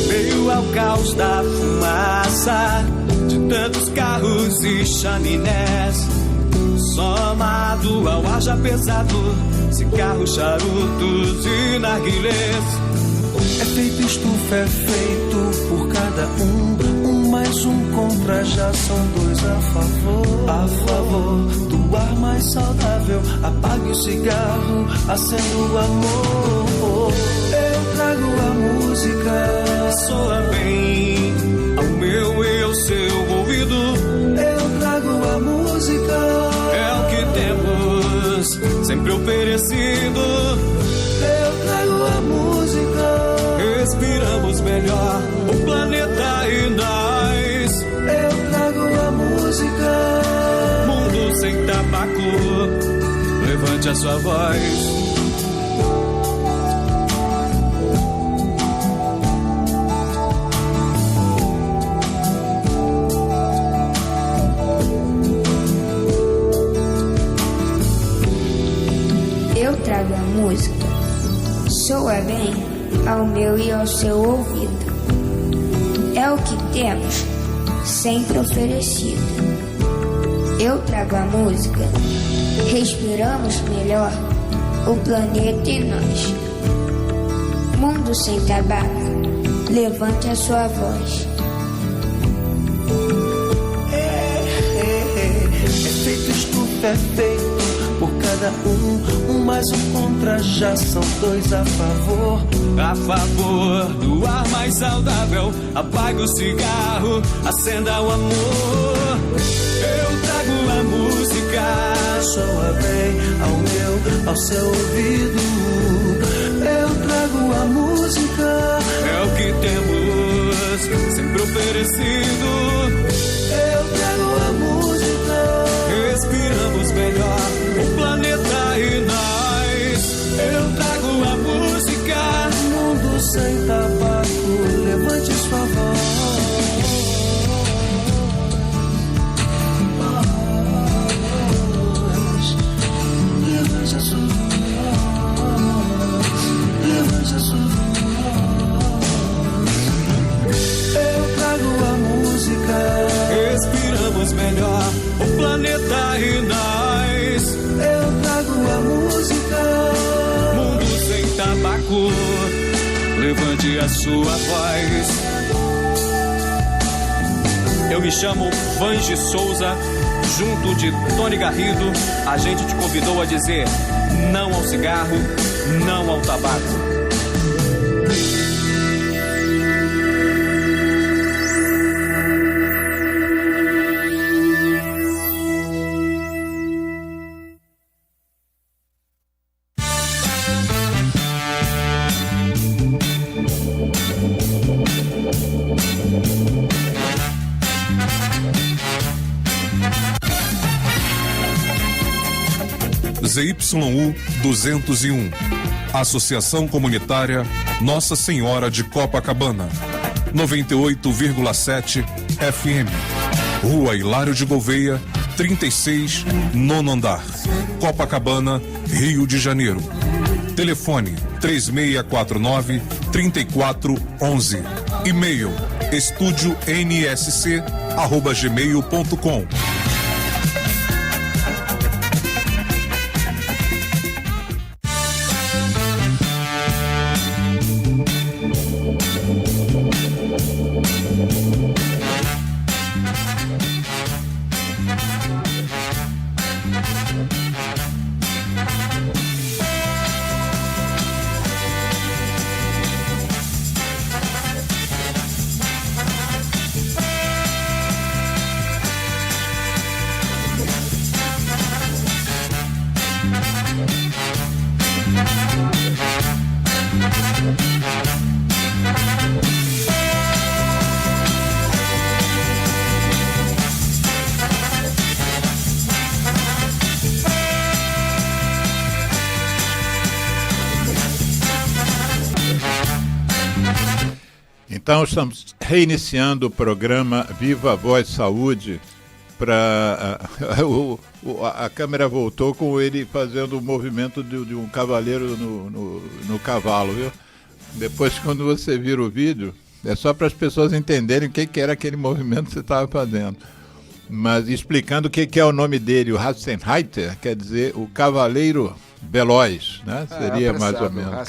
F: Meio ao caos da fumaça de tantos carros e chaminés, somado ao ar já pesado, cigarros, charutos e narguilés.
E: É feito estufa, é feito por cada um mais um contra, já são 2 a favor do ar mais saudável. Apague o cigarro, acenda o amor. Eu trago a música,
F: soa bem ao meu e ao seu ouvido.
E: Eu trago a música,
F: é o que temos sempre oferecido.
E: Eu trago a música,
F: respiramos melhor o planeta e nós.
E: Eu trago a música,
F: mundo sem tabaco, levante a sua voz.
G: Eu trago a música, soa bem ao meu e ao seu ouvido. É o que temos sempre oferecido. Eu trago a música, respiramos melhor o planeta e nós. Mundo sem tabaco, levante a sua voz.
E: É feito estufa, é feito por cada um mais um contra, já são 2 a favor.
F: A favor do ar mais saudável, apague o cigarro, acenda o amor. Eu trago a música,
E: soa bem ao meu, ao seu ouvido. Eu trago a música,
F: é o que temos sempre oferecido.
E: Eu
F: levante a sua voz. Eu me chamo Vange Souza, junto de Tony Garrido, a gente te convidou a dizer não ao cigarro, não ao tabaco.
H: ZYU 201, Associação Comunitária Nossa Senhora de Copacabana, 98,7 FM, Rua Hilário de Gouveia, 36, nono andar, Copacabana, Rio de Janeiro. Telefone 3649-3411. E-mail estudionsc@gmail.com.
A: Então, estamos reiniciando o programa Viva Voz Saúde. A câmera voltou com ele fazendo o movimento de um cavaleiro no cavalo, viu? Depois, quando você vira o vídeo, é só para as pessoas entenderem o que era aquele movimento que você estava fazendo. Mas explicando o que é o nome dele, o Hassenreiter, quer dizer o cavaleiro veloz, né? Seria mais ou menos.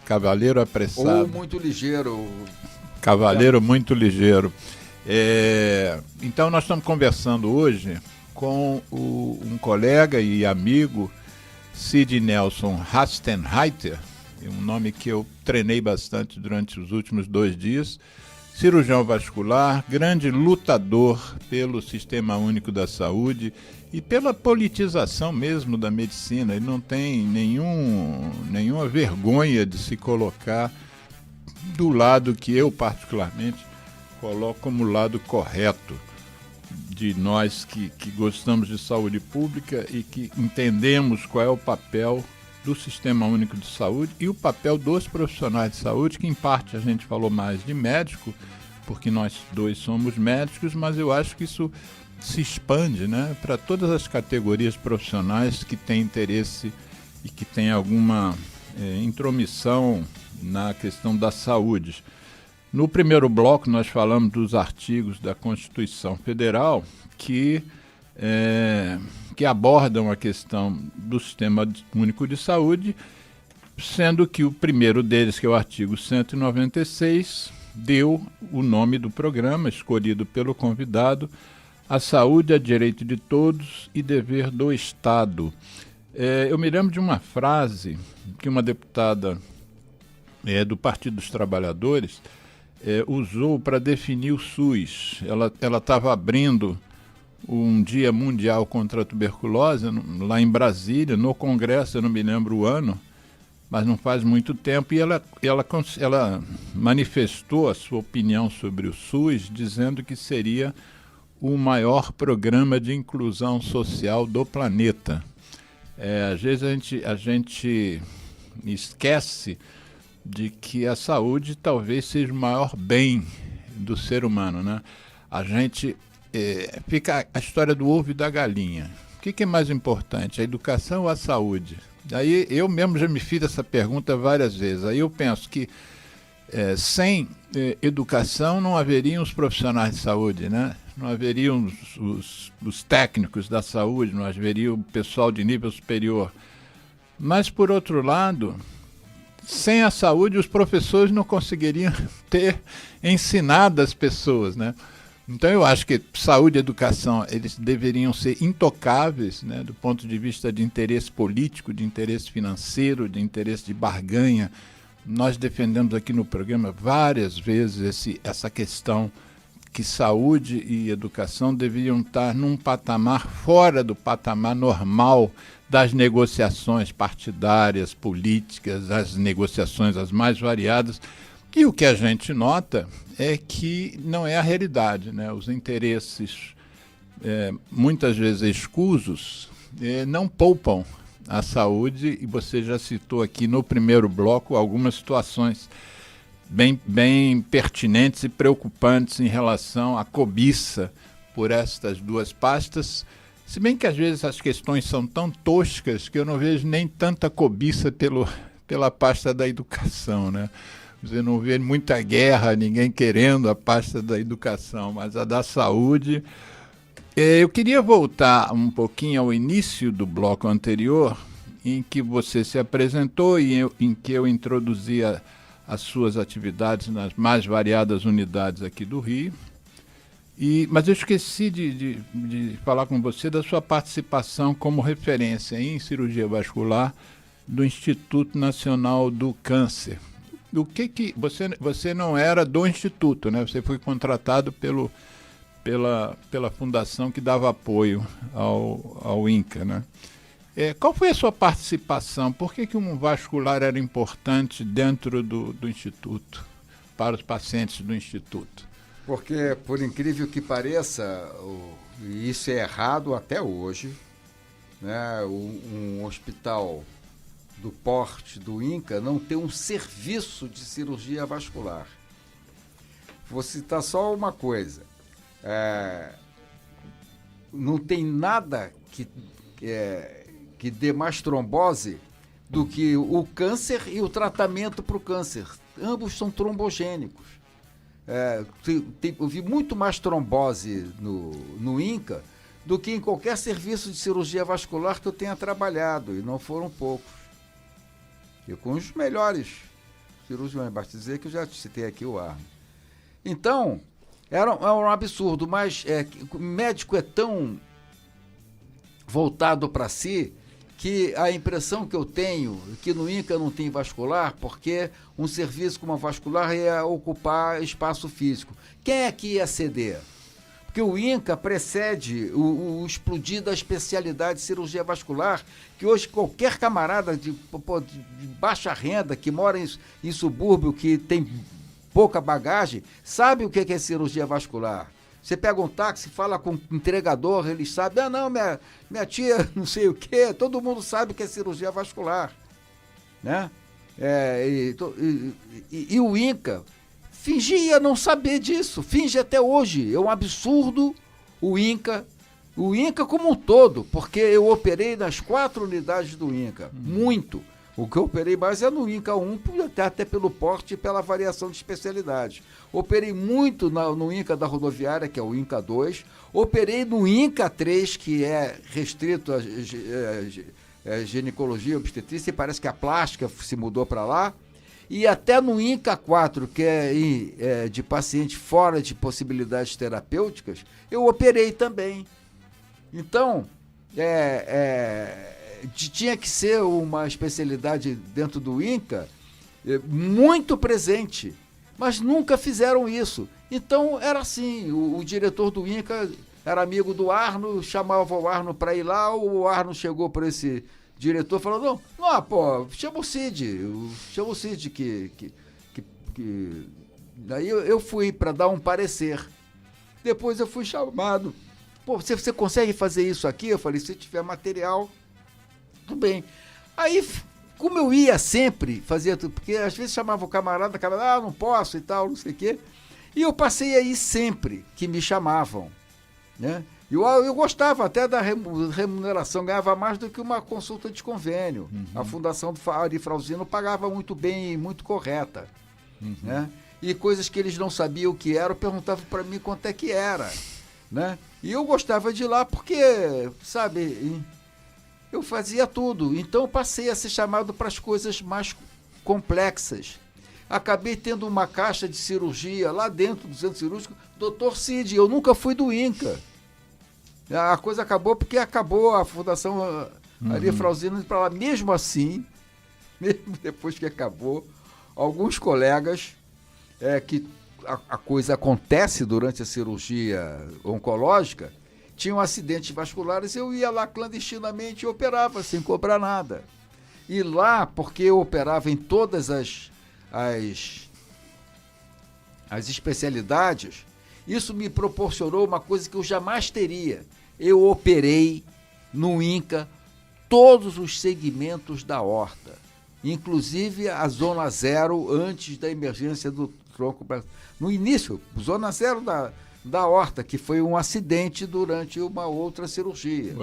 A: Cavaleiro apressado.
B: Ou muito ligeiro.
A: Cavaleiro muito ligeiro. Então nós estamos conversando hoje com um colega e amigo, Sid Nelson Hassenreiter, um nome que eu treinei bastante durante os últimos 2 dias, cirurgião vascular, grande lutador pelo Sistema Único da Saúde e pela politização mesmo da medicina. Ele não tem nenhuma vergonha de se colocar do lado que eu particularmente coloco como lado correto de nós que gostamos de saúde pública e que entendemos qual é o papel do Sistema Único de Saúde e o papel dos profissionais de saúde, que em parte a gente falou mais de médico, porque nós dois somos médicos, mas eu acho que isso se expande, né, para todas as categorias profissionais que têm interesse e que têm alguma intromissão na questão da saúde. No primeiro bloco nós falamos dos artigos da Constituição Federal que abordam a questão do Sistema Único de Saúde, sendo que o primeiro deles, que é o artigo 196, deu o nome do programa, escolhido pelo convidado: a saúde é direito de todos e dever do Estado. Eu me lembro de uma frase que uma deputada do Partido dos Trabalhadores usou para definir o SUS. Ela estava abrindo um Dia Mundial contra a Tuberculose lá em Brasília, no Congresso, eu não me lembro o ano, mas não faz muito tempo, e ela manifestou a sua opinião sobre o SUS, dizendo que seria o maior programa de inclusão social do planeta. Às vezes a gente esquece de que a saúde talvez seja o maior bem do ser humano, né? A gente fica a história do ovo e da galinha. O que é mais importante, a educação ou a saúde? Aí eu mesmo já me fiz essa pergunta várias vezes. Aí eu penso que sem educação não haveriam os profissionais de saúde, né? Não haveriam os técnicos da saúde, não haveria o pessoal de nível superior. Mas, por outro lado, sem a saúde os professores não conseguiriam ter ensinado as pessoas, né? Então eu acho que saúde e educação, eles deveriam ser intocáveis, né, do ponto de vista de interesse político, de interesse financeiro, de interesse de barganha. Nós defendemos aqui no programa várias vezes essa questão que saúde e educação deveriam estar num patamar fora do patamar normal das negociações partidárias, políticas, as negociações as mais variadas. E o que a gente nota é que não é a realidade, né? Os interesses, muitas vezes escusos, não poupam a saúde, e você já citou aqui no primeiro bloco algumas situações bem pertinentes e preocupantes em relação à cobiça por estas duas pastas, se bem que às vezes as questões são tão toscas que eu não vejo nem tanta cobiça pela pasta da educação, né? Você não vê muita guerra, ninguém querendo a pasta da educação, mas a da saúde. Eu queria voltar um pouquinho ao início do bloco anterior, em que você se apresentou e em que eu introduzia as suas atividades nas mais variadas unidades aqui do Rio. Mas eu esqueci de falar com você da sua participação como referência em cirurgia vascular do Instituto Nacional do Câncer. O que você não era do Instituto, né? Você foi contratado pela fundação que dava apoio ao INCA, né? Qual foi a sua participação? Por que um vascular era importante dentro do Instituto, para os pacientes do Instituto?
B: Porque, por incrível que pareça, e isso é errado até hoje, né? Um hospital do porte do INCA não tem um serviço de cirurgia vascular. Vou citar só uma coisa. Não tem nada que dê mais trombose do que o câncer e o tratamento para o câncer. Ambos são trombogênicos. Eu vi muito mais trombose no INCA do que em qualquer serviço de cirurgia vascular que eu tenha trabalhado, e não foram poucos. E com os melhores cirurgiões, basta dizer que eu já citei aqui o Arno. Então, era um absurdo, mas o médico é tão voltado para si que a impressão que eu tenho é que no INCA não tem vascular, porque um serviço como a vascular ia ocupar espaço físico. Quem é que ia ceder? Porque o INCA precede o explodir da especialidade de cirurgia vascular, que hoje qualquer camarada de baixa renda, que mora em subúrbio, que tem pouca bagagem, sabe o que é cirurgia vascular. Você pega um táxi, fala com o entregador, eles sabem, minha tia não sei o quê, todo mundo sabe o que é cirurgia vascular, né? E o INCA fingia não saber disso, finge até hoje. É um absurdo o INCA como um todo, porque eu operei nas 4 unidades do INCA, muito. O que eu operei mais é no INCA 1, até pelo porte e pela variação de especialidade. Operei muito no INCA da rodoviária, que é o INCA 2. Operei no INCA 3, que é restrito a ginecologia e obstetrícia, e parece que a plástica se mudou para lá. E até no INCA 4, que é de paciente fora de possibilidades terapêuticas, eu operei também. Então, tinha que ser uma especialidade dentro do INCA muito presente, mas nunca fizeram isso. Então era assim, o diretor do INCA era amigo do Arno, chamava o Arno para ir lá, o Arno chegou para esse diretor e falou, chama o Cid que daí eu fui para dar um parecer. Depois eu fui chamado, você consegue fazer isso aqui? Eu falei, se tiver material, tudo bem. Aí, como eu ia sempre fazer tudo, porque às vezes chamava o camarada, não posso e tal, não sei o quê. E eu passei aí sempre que me chamavam, né? Eu gostava até da remuneração, ganhava mais do que uma consulta de convênio. Uhum. A Fundação do Ari Frauzino pagava muito bem e muito correta, né? E coisas que eles não sabiam o que era, perguntavam para mim quanto é que era, né? E eu gostava de ir lá porque, sabe, eu fazia tudo. Então eu passei a ser chamado para as coisas mais complexas. Acabei tendo uma caixa de cirurgia lá dentro do centro cirúrgico, Dr. Cid, eu nunca fui do INCA. A coisa acabou porque acabou a Fundação Maria Frauzina para lá. Mesmo assim, mesmo depois que acabou, alguns colegas que a coisa acontece durante a cirurgia oncológica, tinham acidentes vasculares, eu ia lá clandestinamente e operava sem cobrar nada. E lá, porque eu operava em todas as especialidades, isso me proporcionou uma coisa que eu jamais teria. Eu operei no INCA todos os segmentos da aorta, inclusive a zona 0 antes da emergência do tronco. No início, zona 0 da aorta, que foi um acidente durante uma outra cirurgia.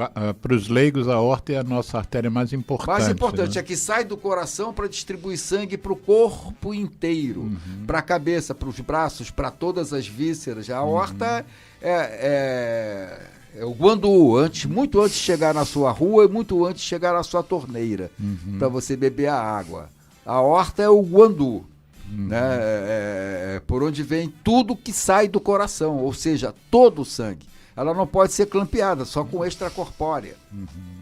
A: Para os leigos, a aorta é a nossa artéria mais importante.
B: Mais importante,
A: né?
B: É que sai do coração para distribuir sangue para o corpo inteiro, para a cabeça, para os braços, para todas as vísceras. A aorta é o guandu, muito antes de chegar na sua rua e muito antes de chegar na sua torneira, para você beber a água. A aorta é o guandu. Né? Por onde vem tudo que sai do coração, ou seja, todo o sangue. Ela não pode ser clampeada, só com extracorpórea.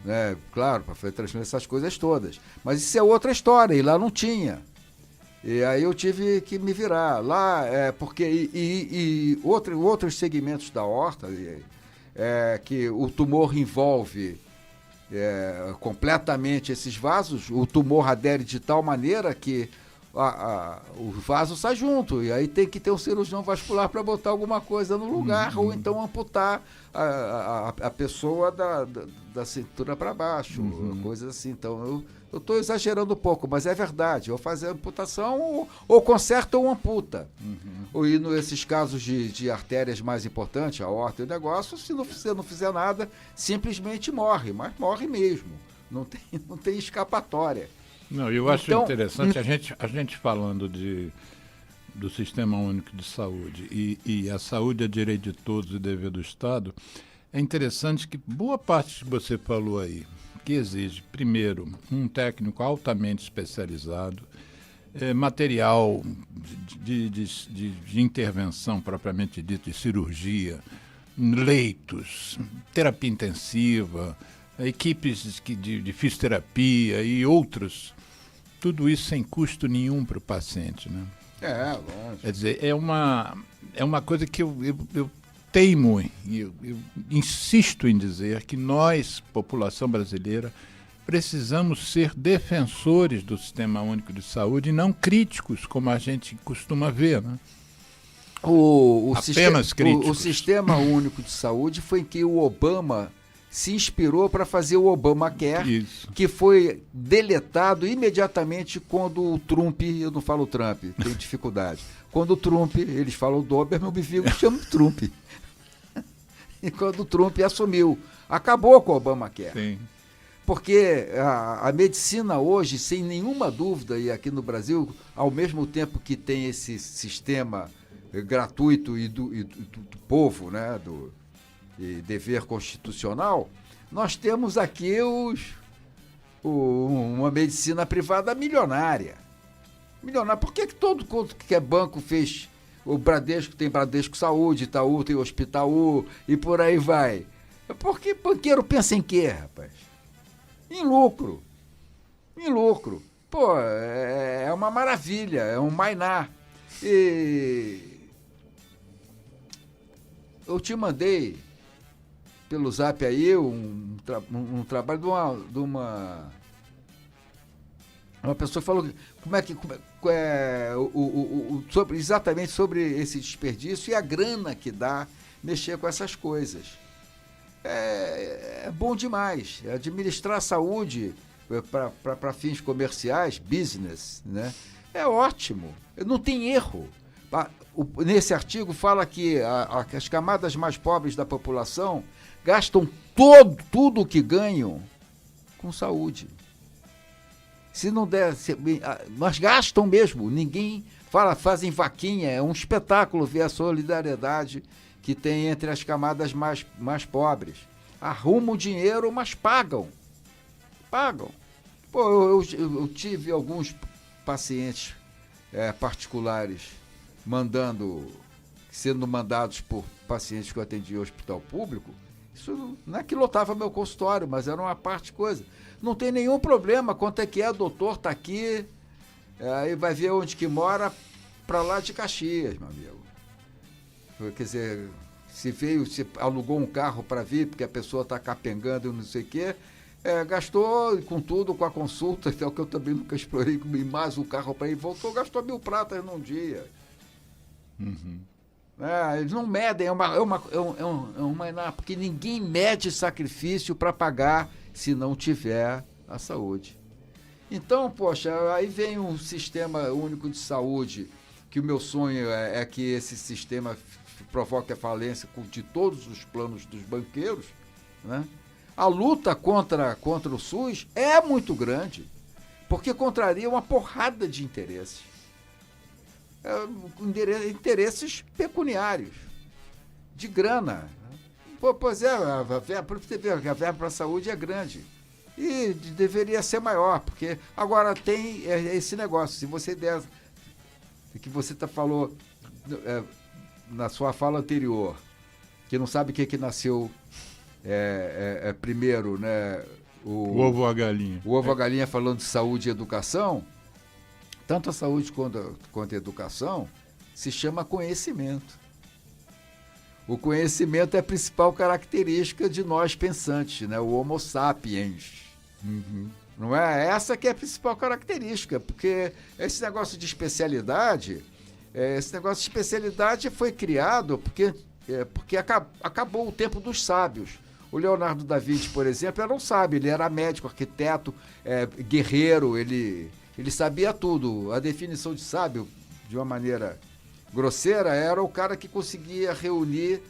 B: Né? Claro, para fazer transferência, essas coisas todas. Mas isso é outra história, e lá não tinha. E aí eu tive que me virar. Lá, porque outros segmentos da aorta, que o tumor envolve completamente esses vasos, o tumor adere de tal maneira que o vaso sai junto, e aí tem que ter um cirurgião vascular para botar alguma coisa no lugar, ou então amputar a pessoa da cintura para baixo, coisas assim. Então eu estou exagerando um pouco, mas é verdade, ou fazer amputação, ou conserta ou amputa. Ou ir nesses casos de artérias mais importantes, a aorta e o negócio, se você não fizer nada, simplesmente morre, mas morre mesmo, não tem escapatória.
A: Não, eu acho interessante a gente falando do Sistema Único de Saúde e a saúde é direito de todos e dever do Estado. É interessante que boa parte que você falou aí, que exige, primeiro, um técnico altamente especializado, material de intervenção propriamente dita, de cirurgia, leitos, terapia intensiva, equipes de fisioterapia e outros, tudo isso sem custo nenhum para o paciente, né?
B: Lógico.
A: Quer dizer, é uma coisa que eu teimo, eu insisto em dizer que nós, população brasileira, precisamos ser defensores do Sistema Único de Saúde e não críticos, como a gente costuma ver, né? Apenas críticos.
B: O Sistema Único de Saúde foi em que o Obama se inspirou para fazer o Obamacare, que foi deletado imediatamente quando o Trump, eu não falo Trump, tenho dificuldade, quando o Trump, eles falam Doberman, eu me fico, chamo Trump. E quando o Trump assumiu, acabou com o Obamacare.
A: Sim.
B: Porque a medicina hoje, sem nenhuma dúvida, e aqui no Brasil, ao mesmo tempo que tem esse sistema gratuito e do povo, né, e dever constitucional, nós temos aqui uma medicina privada milionária. Por que todo que é banco fez? O Bradesco tem Bradesco Saúde, Itaú tem Hospitaú e por aí vai. Porque banqueiro pensa em quê, rapaz? Em lucro. Pô, é uma maravilha, é um mainá. E eu te mandei pelo Zap aí um trabalho de uma pessoa que falou exatamente sobre esse desperdício e a grana que dá mexer com essas coisas. É bom demais. Administrar a saúde para fins comerciais, business, né? É ótimo. Não tem erro. Nesse artigo fala que as camadas mais pobres da população gastam tudo o que ganham com saúde. Se não der, mas gastam mesmo. Ninguém fazem vaquinha. É um espetáculo ver a solidariedade que tem entre as camadas mais pobres. Arrumam dinheiro, mas pagam. Pô, eu tive alguns pacientes particulares sendo mandados por pacientes que eu atendia em hospital público, isso não é que lotava meu consultório, mas era uma parte de coisa. Não tem nenhum problema, quanto é que é, doutor, tá aqui, aí vai ver onde que mora, para lá de Caxias, meu amigo. Quer dizer, se alugou um carro para vir, porque a pessoa está capengando e não sei o quê, gastou com tudo, com a consulta, que é o que eu também nunca explorei, mais o carro para ir, voltou, gastou 1.000 pratas num dia.
A: Uhum.
B: Eles não medem, porque ninguém mede sacrifício para pagar se não tiver a saúde. Então, poxa, aí vem um sistema único de saúde, que o meu sonho é que esse sistema provoque a falência de todos os planos dos banqueiros, né? A luta contra o SUS é muito grande, porque contraria uma porrada de interesses. Interesses pecuniários, de grana. Pois a verba para a saúde é grande e deveria ser maior, porque agora tem esse negócio, se você der, que você falou na sua fala anterior, que não sabe o que nasceu primeiro, né?
A: O ovo ou a galinha.
B: O ovo ou a galinha, falando de saúde e educação. Tanto a saúde quanto a educação se chama conhecimento. O conhecimento é a principal característica de nós pensantes, né? O Homo sapiens.
A: Uhum.
B: Não é? Essa que é a principal característica, porque esse negócio de especialidade foi criado porque acabou o tempo dos sábios. O Leonardo da Vinci, por exemplo, era um sábio, ele era médico, arquiteto, guerreiro, ele sabia tudo. A definição de sábio, de uma maneira grosseira, era o cara que conseguia reunir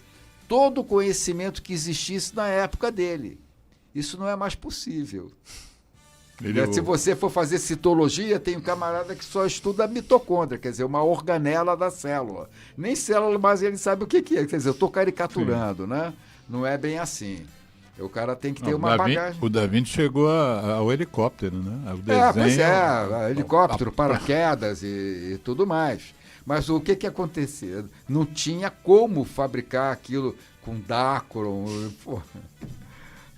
B: todo o conhecimento que existisse na época dele. Isso não é mais possível. Se você for fazer citologia, tem um camarada que só estuda a mitocôndria, quer dizer, uma organela da célula. Nem célula, mas ele sabe o que é. Quer dizer, eu estou caricaturando, né? Não é bem assim. O cara tem que ter uma bagagem.
A: O Da Vinci chegou ao helicóptero, né? O desenho,
B: helicóptero, paraquedas e tudo mais. Mas o que acontecia? Não tinha como fabricar aquilo com Dacron.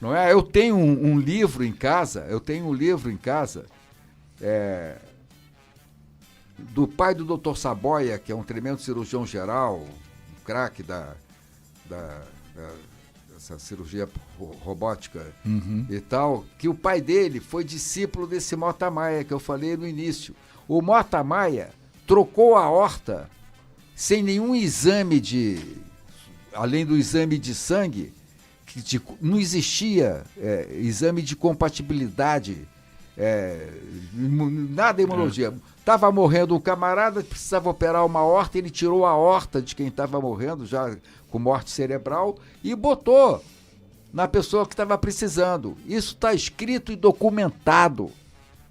B: Não é? Eu tenho um livro em casa, do pai do Dr. Saboia, que é um tremendo cirurgião geral, um craque dessa cirurgia robótica e tal, que o pai dele foi discípulo desse Mota Maia, que eu falei no início. O Mota Maia trocou a aorta sem nenhum exame além do exame de sangue, não existia exame de compatibilidade, nada de imunologia. Estava morrendo um camarada, precisava operar uma aorta, ele tirou a aorta de quem estava morrendo, já com morte cerebral, e botou na pessoa que estava precisando. Isso está escrito e documentado,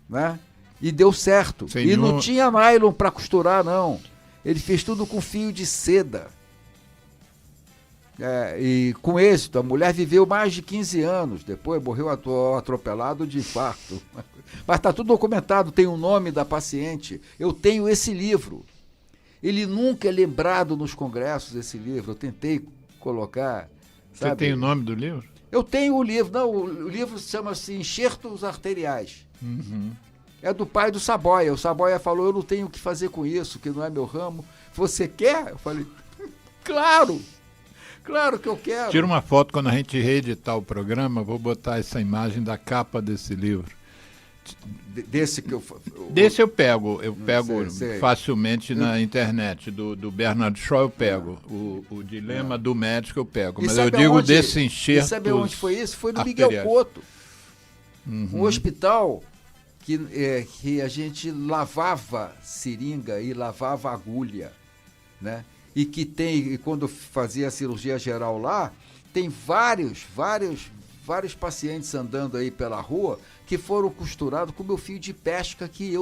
B: né? E deu certo. E não tinha nylon para costurar, não. Ele fez tudo com fio de seda. E com êxito, a mulher viveu mais de 15 anos, depois morreu atropelado de infarto. Mas está tudo documentado, tem o nome da paciente. Eu tenho esse livro. Ele nunca é lembrado nos congressos, esse livro. Eu tentei colocar.
A: Você tem o nome do livro?
B: Eu tenho o livro. Não, o livro chama-se Enxertos Arteriais.
A: Uhum.
B: É do pai do Saboia. O Saboia falou, eu não tenho o que fazer com isso, que não é meu ramo. Você quer? Eu falei, claro! Claro que eu quero.
A: Tira uma foto quando a gente reeditar o programa, vou botar essa imagem da capa desse livro.
B: Desse que
A: Desse eu pego sei. Facilmente na internet. Do Bernard Shaw eu pego. O dilema do médico eu pego. Mas eu digo desse enxerto.
B: Sabe onde foi isso? Foi no Miguel Couto. Um hospital que a gente lavava seringa e lavava agulha, né? E que tem, quando fazia a cirurgia geral lá, tem vários pacientes andando aí pela rua que foram costurados com o meu fio de pesca que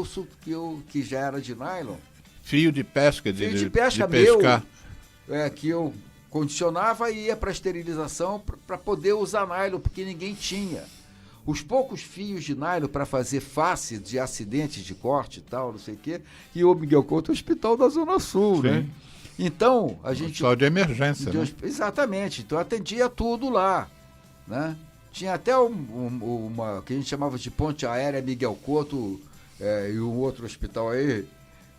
B: já era de nylon.
A: Fio de pesca?
B: Fio de pesca meu, que eu condicionava e ia para esterilização para poder usar nylon, porque ninguém tinha. os poucos fios de nylon para fazer face de acidentes de corte e tal, não sei o quê, e o Miguel Couto é o hospital da Zona Sul, né? Então, a gente...
A: Hospital de emergência, né?
B: Exatamente, então atendia tudo lá, né? Tinha até uma que a gente chamava de ponte aérea Miguel Couto, e um outro hospital aí,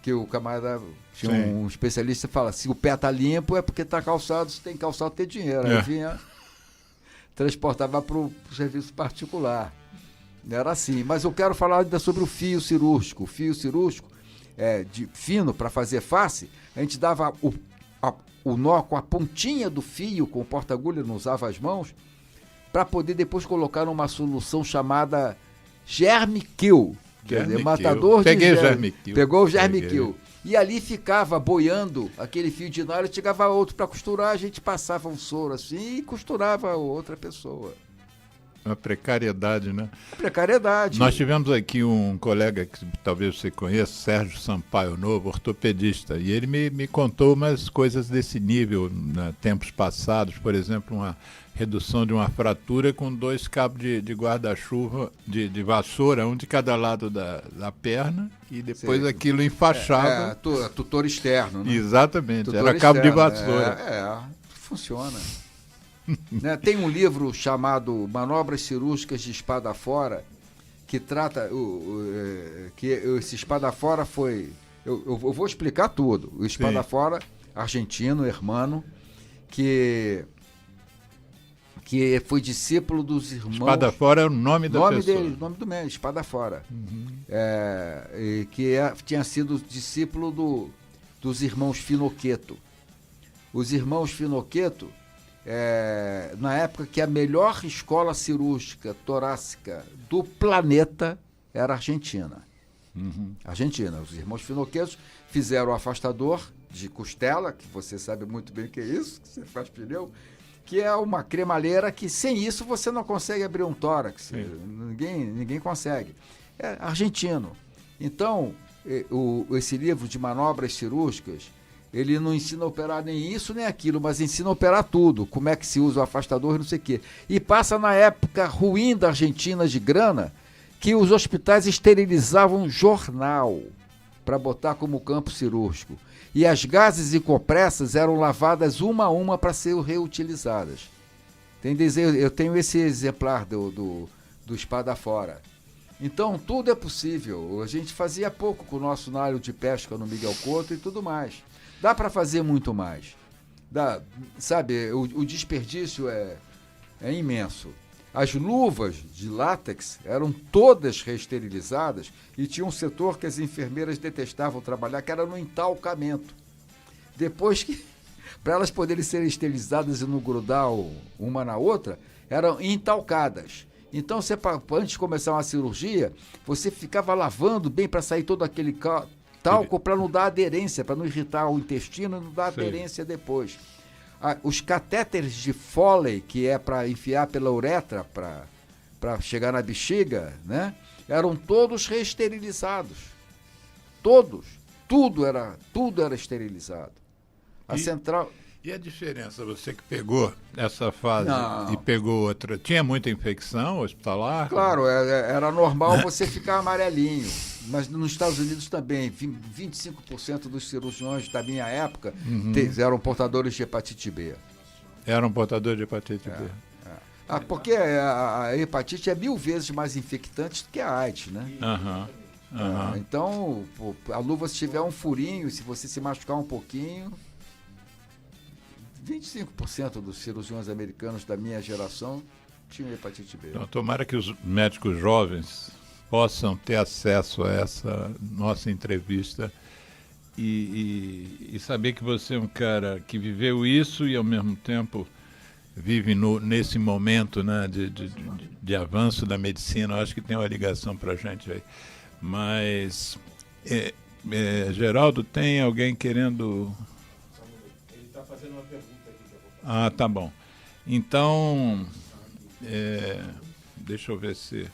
B: que o camarada, tinha um especialista que fala, se o pé tá limpo é porque tá calçado, se tem calçado tem dinheiro. Aí vinha, transportava para o serviço particular. Era assim, mas eu quero falar ainda sobre o fio cirúrgico. O fio cirúrgico, de fino para fazer face, a gente dava o nó com a pontinha do fio, com o porta-agulha, não usava as mãos, para poder depois colocar numa solução chamada Germe Kill. Quer dizer, matador de germe. Pegou o Germe Kill. E ali ficava boiando aquele fio de nylon, chegava outro para costurar, a gente passava um soro assim e costurava outra pessoa.
A: Uma precariedade, né?
B: Precariedade.
A: Nós tivemos aqui um colega que talvez você conheça, Sérgio Sampaio Novo, ortopedista, e ele me contou umas coisas desse nível, né, tempos passados, por exemplo, uma redução de uma fratura com 2 cabos de guarda-chuva, de vassoura, um de cada lado da perna, e depois aquilo enfaixava.
B: Tutor externo, né?
A: Exatamente,
B: tutor
A: era cabo
B: externo,
A: de vassoura.
B: Funciona. Né? Tem um livro chamado Manobras Cirúrgicas de Espada Fora, que trata que esse espada fora foi... Eu vou explicar tudo. O espada fora, argentino, hermano, que foi discípulo dos irmãos...
A: Espada Fora é o nome da pessoa.
B: Nome do médico, Espada Fora. Tinha sido discípulo dos irmãos Finocchietto. Os irmãos Finocchietto, na época que a melhor escola cirúrgica torácica do planeta era a Argentina. Argentina. Os irmãos Finocchietto fizeram o afastador de costela, que você sabe muito bem o que é isso, que você faz pneu, que é uma cremalheira que sem isso você não consegue abrir um tórax. Ninguém consegue. É argentino. Então, esse livro de manobras cirúrgicas, ele não ensina a operar nem isso nem aquilo, mas ensina a operar tudo. Como é que se usa o afastador e não sei o quê. E passa na época ruim da Argentina de grana, que os hospitais esterilizavam jornal para botar como campo cirúrgico. E as gases e compressas eram lavadas uma a uma para ser reutilizadas. Eu tenho esse exemplar do Espada Fora. Então, tudo é possível. A gente fazia pouco com o nosso nylon de pesca no Miguel Couto e tudo mais. Dá para fazer muito mais. Sabe, o desperdício é imenso. As luvas de látex eram todas reesterilizadas e tinha um setor que as enfermeiras detestavam trabalhar, que era no entalcamento. Depois que, para elas poderem ser esterilizadas e não grudar uma na outra, eram entalcadas. Então, antes de começar uma cirurgia, você ficava lavando bem para sair todo aquele talco para não dar aderência, para não irritar o intestino e não dar aderência depois. Os catéteres de Foley, que é para enfiar pela uretra para chegar na bexiga, né, eram todos reesterilizados. Todos. Tudo era esterilizado.
A: E a diferença, você que pegou essa fase e pegou outra, tinha muita infecção hospitalar?
B: Claro, era normal você ficar amarelinho. Mas nos Estados Unidos também, 25% dos cirurgiões da minha época eram portadores de hepatite B.
A: Eram portadores de hepatite B.
B: Porque a hepatite é 1000 vezes mais infectante do que a AIDS, né? Então, a luva, se tiver um furinho, se você se machucar um pouquinho... 25% dos cirurgiões americanos da minha geração tinham hepatite B.
A: Então, tomara que os médicos jovens possam ter acesso a essa nossa entrevista e saber que você é um cara que viveu isso e, ao mesmo tempo, vive nesse momento, né, de avanço da medicina. Eu acho que tem uma ligação para a gente aí. Mas, Geraldo, tem alguém querendo...
D: Ele está fazendo uma pergunta aqui que eu vou fazer.
A: Ah, tá bom. Então, deixa eu ver se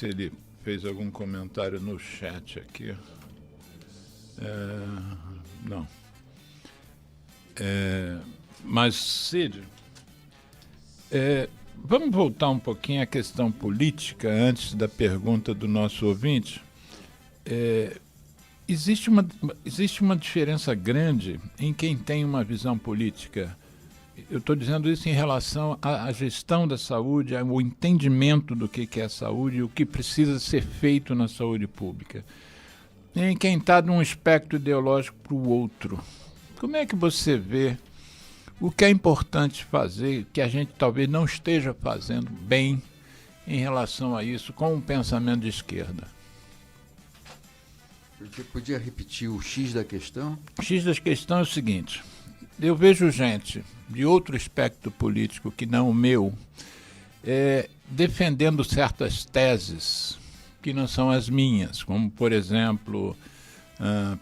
A: ele fez algum comentário no chat aqui. Não. Mas, Cid, Vamos voltar um pouquinho à questão política antes da pergunta do nosso ouvinte. Existe uma diferença grande em quem tem uma visão política. Eu estou dizendo isso em relação à gestão da saúde, ao entendimento do que é saúde e o que precisa ser feito na saúde pública. Em quem está de um espectro ideológico para o outro. Como é que você vê o que é importante fazer, que a gente talvez não esteja fazendo bem em relação a isso, com um pensamento de esquerda?
B: Você podia repetir o X da questão?
A: O X da questão é o seguinte: eu vejo gente de outro espectro político que não o meu, defendendo certas teses que não são as minhas, como, por exemplo,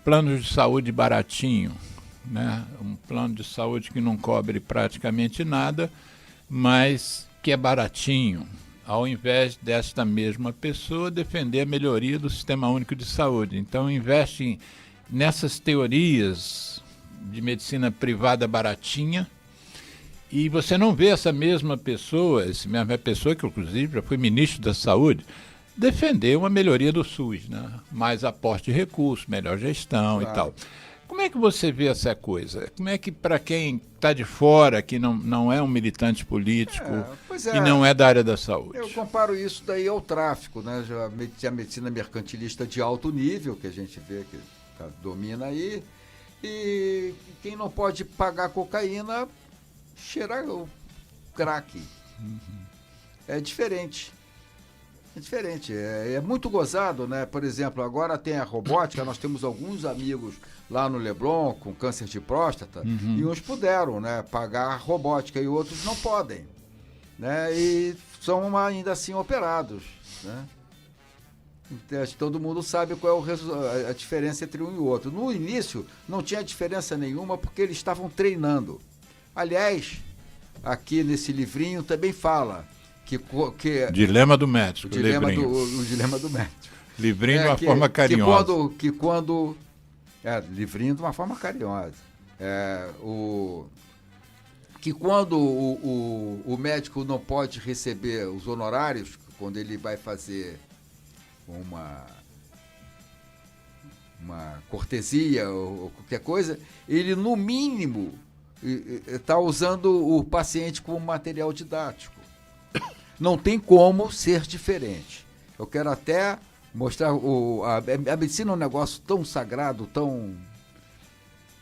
A: planos de saúde baratinho, né? Um plano de saúde que não cobre praticamente nada, mas que é baratinho, ao invés desta mesma pessoa defender a melhoria do Sistema Único de Saúde. Então, investe nessas teorias de medicina privada baratinha, e você não vê essa mesma pessoa que inclusive já foi ministro da Saúde, defender uma melhoria do SUS, né? Mais aporte de recursos, melhor gestão, claro, e tal. Como é que você vê essa coisa? Como é que, para quem está de fora, que não é um militante político e não é da área da saúde?
B: Eu comparo isso daí ao tráfico, né? A medicina mercantilista de alto nível, que a gente vê que domina aí, e quem não pode pagar cocaína, cheira o crack. Uhum. É diferente. É muito gozado, né? Por exemplo, agora tem a robótica, nós temos alguns amigos lá no Leblon com câncer de próstata, e uns puderam, né, pagar a robótica e outros não podem, né? E são ainda assim operados, né? Então, todo mundo sabe qual é a diferença entre um e o outro. No início não tinha diferença nenhuma porque eles estavam treinando. Aliás, aqui nesse livrinho também fala que
A: Dilema do médico.
B: O dilema do médico.
A: Livrinho de uma forma carinhosa.
B: Livrinho de uma forma carinhosa. Que quando o médico não pode receber os honorários, quando ele vai fazer uma cortesia ou qualquer coisa, ele, no mínimo, está usando o paciente como material didático. Não tem como ser diferente. Eu quero até mostrar a medicina é um negócio tão sagrado, tão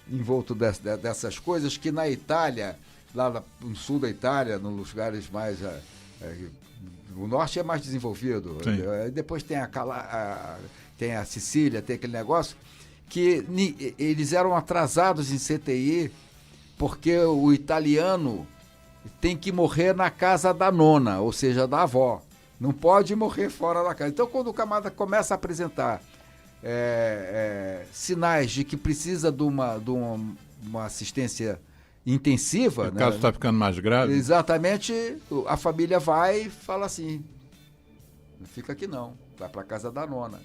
B: envolto dessas coisas, que na Itália, lá no sul da Itália, nos lugares mais... o norte é mais desenvolvido. Depois tem tem a Sicília, tem aquele negócio, que eles eram atrasados em CTI, porque o italiano tem que morrer na casa da nona, ou seja, da avó. Não pode morrer fora da casa. Então, quando o camarada começa a apresentar sinais de que precisa de uma assistência intensiva...
A: O caso está ficando mais grave?
B: Exatamente. A família vai e fala assim, não fica aqui não, vai para a casa da nona.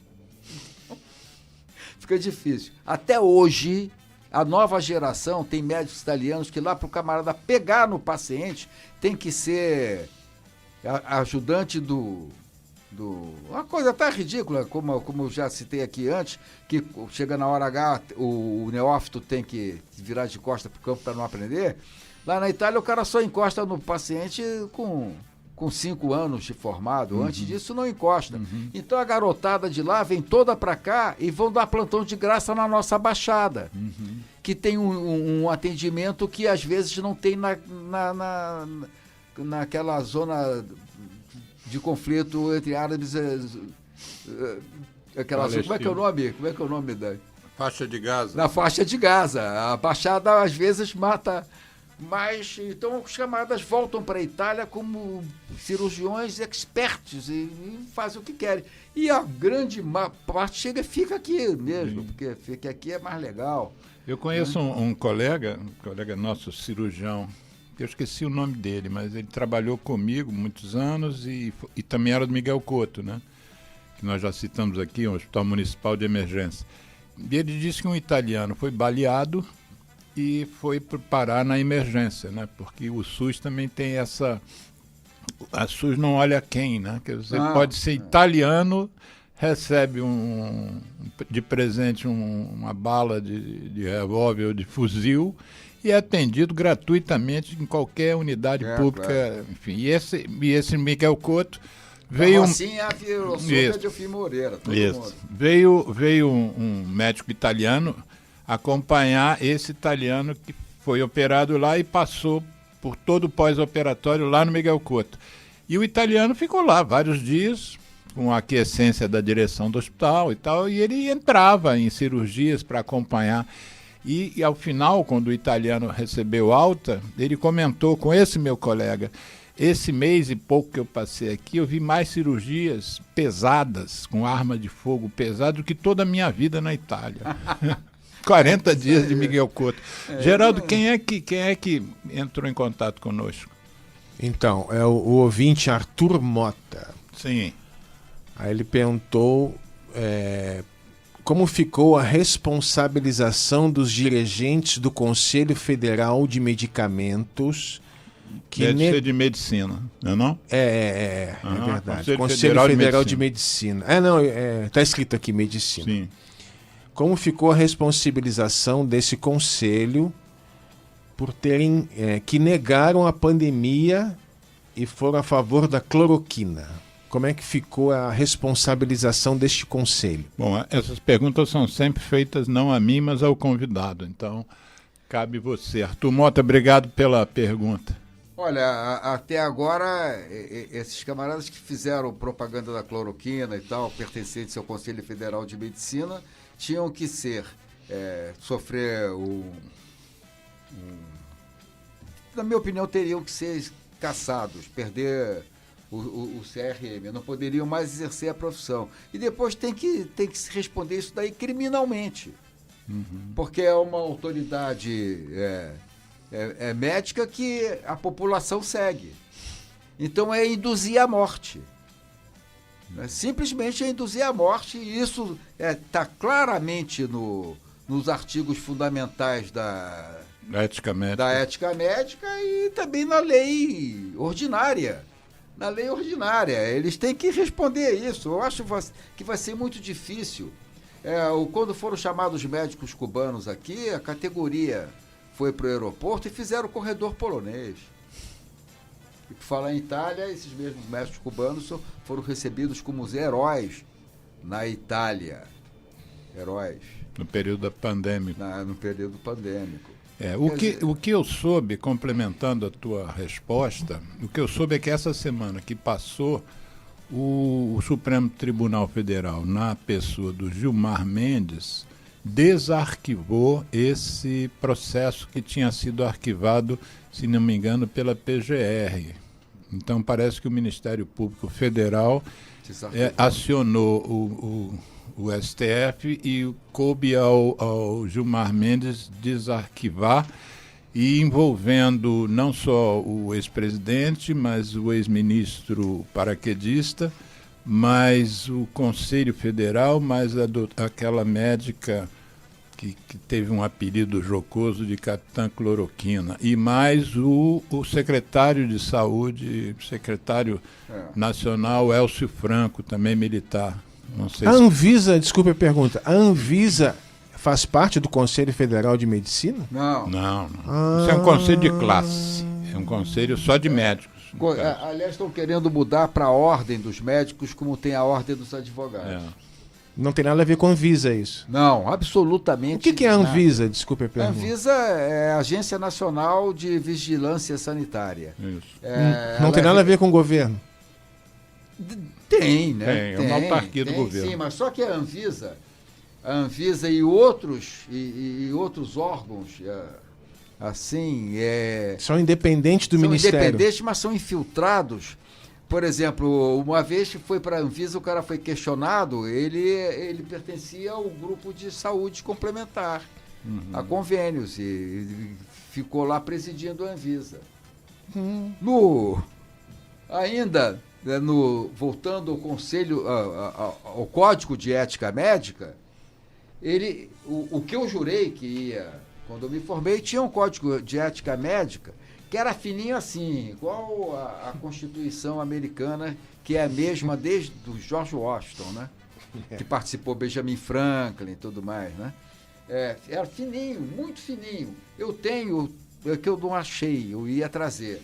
B: Fica difícil. Até hoje... A nova geração tem médicos italianos que lá para o camarada pegar no paciente tem que ser ajudante uma coisa até ridícula, como eu já citei aqui antes, que chega na hora H, o neófito tem que virar de costa para o campo para não aprender. Lá na Itália o cara só encosta no paciente com 5 anos de formado. Antes disso não encosta. Então a garotada de lá vem toda para cá e vão dar plantão de graça na nossa Baixada, que tem um atendimento que às vezes não tem naquela zona de conflito entre árabes, aquela zona, como é que é o nome da
A: faixa de Gaza?
B: Na faixa de Gaza. A Baixada às vezes mata. Mas, então, os camaradas voltam para a Itália como cirurgiões expertos e fazem o que querem. E a grande parte fica aqui mesmo, porque fica aqui é mais legal.
A: Eu conheço um colega nosso, cirurgião, eu esqueci o nome dele, mas ele trabalhou comigo muitos anos e também era do Miguel Couto, né? Que nós já citamos aqui, um hospital municipal de emergência. E ele disse que um italiano foi baleado e foi parar na emergência, né? Porque o SUS também tem essa a SUS não olha quem, né? Que você pode ser italiano, recebe de presente uma bala de revólver ou de fuzil e é atendido gratuitamente em qualquer unidade pública. Claro. Enfim, e esse Miguel Couto veio...
B: Assim é a filosofia de Ofim Moreira.
A: Veio um médico italiano acompanhar esse italiano que foi operado lá e passou por todo o pós-operatório lá no Miguel Couto. E o italiano ficou lá vários dias, com a aquiescência da direção do hospital e tal, e ele entrava em cirurgias para acompanhar. E ao final, quando o italiano recebeu alta, ele comentou com esse meu colega: esse mês e pouco que eu passei aqui, eu vi mais cirurgias pesadas, com arma de fogo pesada, do que toda a minha vida na Itália. 40 dias de Miguel Couto. Geraldo, quem é que entrou em contato conosco?
D: Então, é o ouvinte Arthur Mota.
A: Sim.
D: Aí ele perguntou como ficou a responsabilização dos dirigentes do Conselho Federal de Medicamentos.
A: Deve ser de medicina, não é não?
D: É verdade. Conselho Federal de Medicina. Está escrito aqui medicina.
A: Sim.
D: Como ficou a responsabilização desse conselho por terem que negaram a pandemia e foram a favor da cloroquina? Como é que ficou a responsabilização deste conselho?
A: Bom, essas perguntas são sempre feitas não a mim, mas ao convidado. Então, cabe você. Arthur Mota, obrigado pela pergunta.
B: Olha, até agora, esses camaradas que fizeram propaganda da cloroquina e tal, pertencentes ao Conselho Federal de Medicina, tinham que sofrer na minha opinião, teriam que ser caçados, perder o CRM, não poderiam mais exercer a profissão. E depois tem que se responder isso daí criminalmente, porque é uma autoridade médica que a população segue. Então é induzir a morte. Simplesmente é induzir a morte, e isso está claramente nos artigos fundamentais da ética médica e também na lei ordinária. Na lei ordinária, eles têm que responder isso. Eu acho que vai ser muito difícil. Quando foram chamados os médicos cubanos aqui, a categoria foi para o aeroporto e fizeram o corredor polonês. E por falar em Itália, esses mesmos médicos cubanos foram recebidos como os heróis na Itália. Heróis.
A: No período pandêmico.
B: No período pandêmico.
A: O que eu soube, complementando a tua resposta, o que eu soube é que essa semana que passou, o Supremo Tribunal Federal, na pessoa do Gilmar Mendes, desarquivou esse processo que tinha sido arquivado, se não me engano, pela PGR. Então parece que o Ministério Público Federal acionou o STF e coube ao Gilmar Mendes desarquivar, e envolvendo não só o ex-presidente, mas o ex-ministro paraquedista, mais o Conselho Federal, mais aquela médica que teve um apelido jocoso de Capitã Cloroquina, e mais o secretário de Saúde, secretário nacional, Elcio Franco, também militar. Não sei
D: Anvisa, desculpe a pergunta, a Anvisa faz parte do Conselho Federal de Medicina?
B: Não.
A: Isso é um conselho de classe, é um conselho só de médicos.
B: Aliás, estão querendo mudar para a ordem dos médicos, como tem a ordem dos advogados.
D: Não tem nada a ver com a Anvisa isso?
B: Não, absolutamente.
D: O que é a Anvisa? Desculpe a pergunta.
B: A Anvisa é a Agência Nacional de Vigilância Sanitária.
A: Isso.
D: Não tem nada a ver com o governo?
B: Tem, né?
A: É uma autarquia do governo.
B: Sim, mas só que a Anvisa e outros órgãos,
D: são independentes do Ministério.
B: São independentes, mas são infiltrados. Por exemplo, uma vez que foi para a Anvisa, o cara foi questionado, ele pertencia ao grupo de saúde complementar, a convênios, e ficou lá presidindo a Anvisa. Voltando ao conselho, ao Código de Ética Médica, o que eu jurei que ia, quando eu me formei, tinha um Código de Ética Médica que era fininho assim, igual a Constituição americana, que é a mesma desde o George Washington, né? Que participou Benjamin Franklin e tudo mais, né? Era fininho, muito fininho. Eu tenho, que eu não achei, eu ia trazer.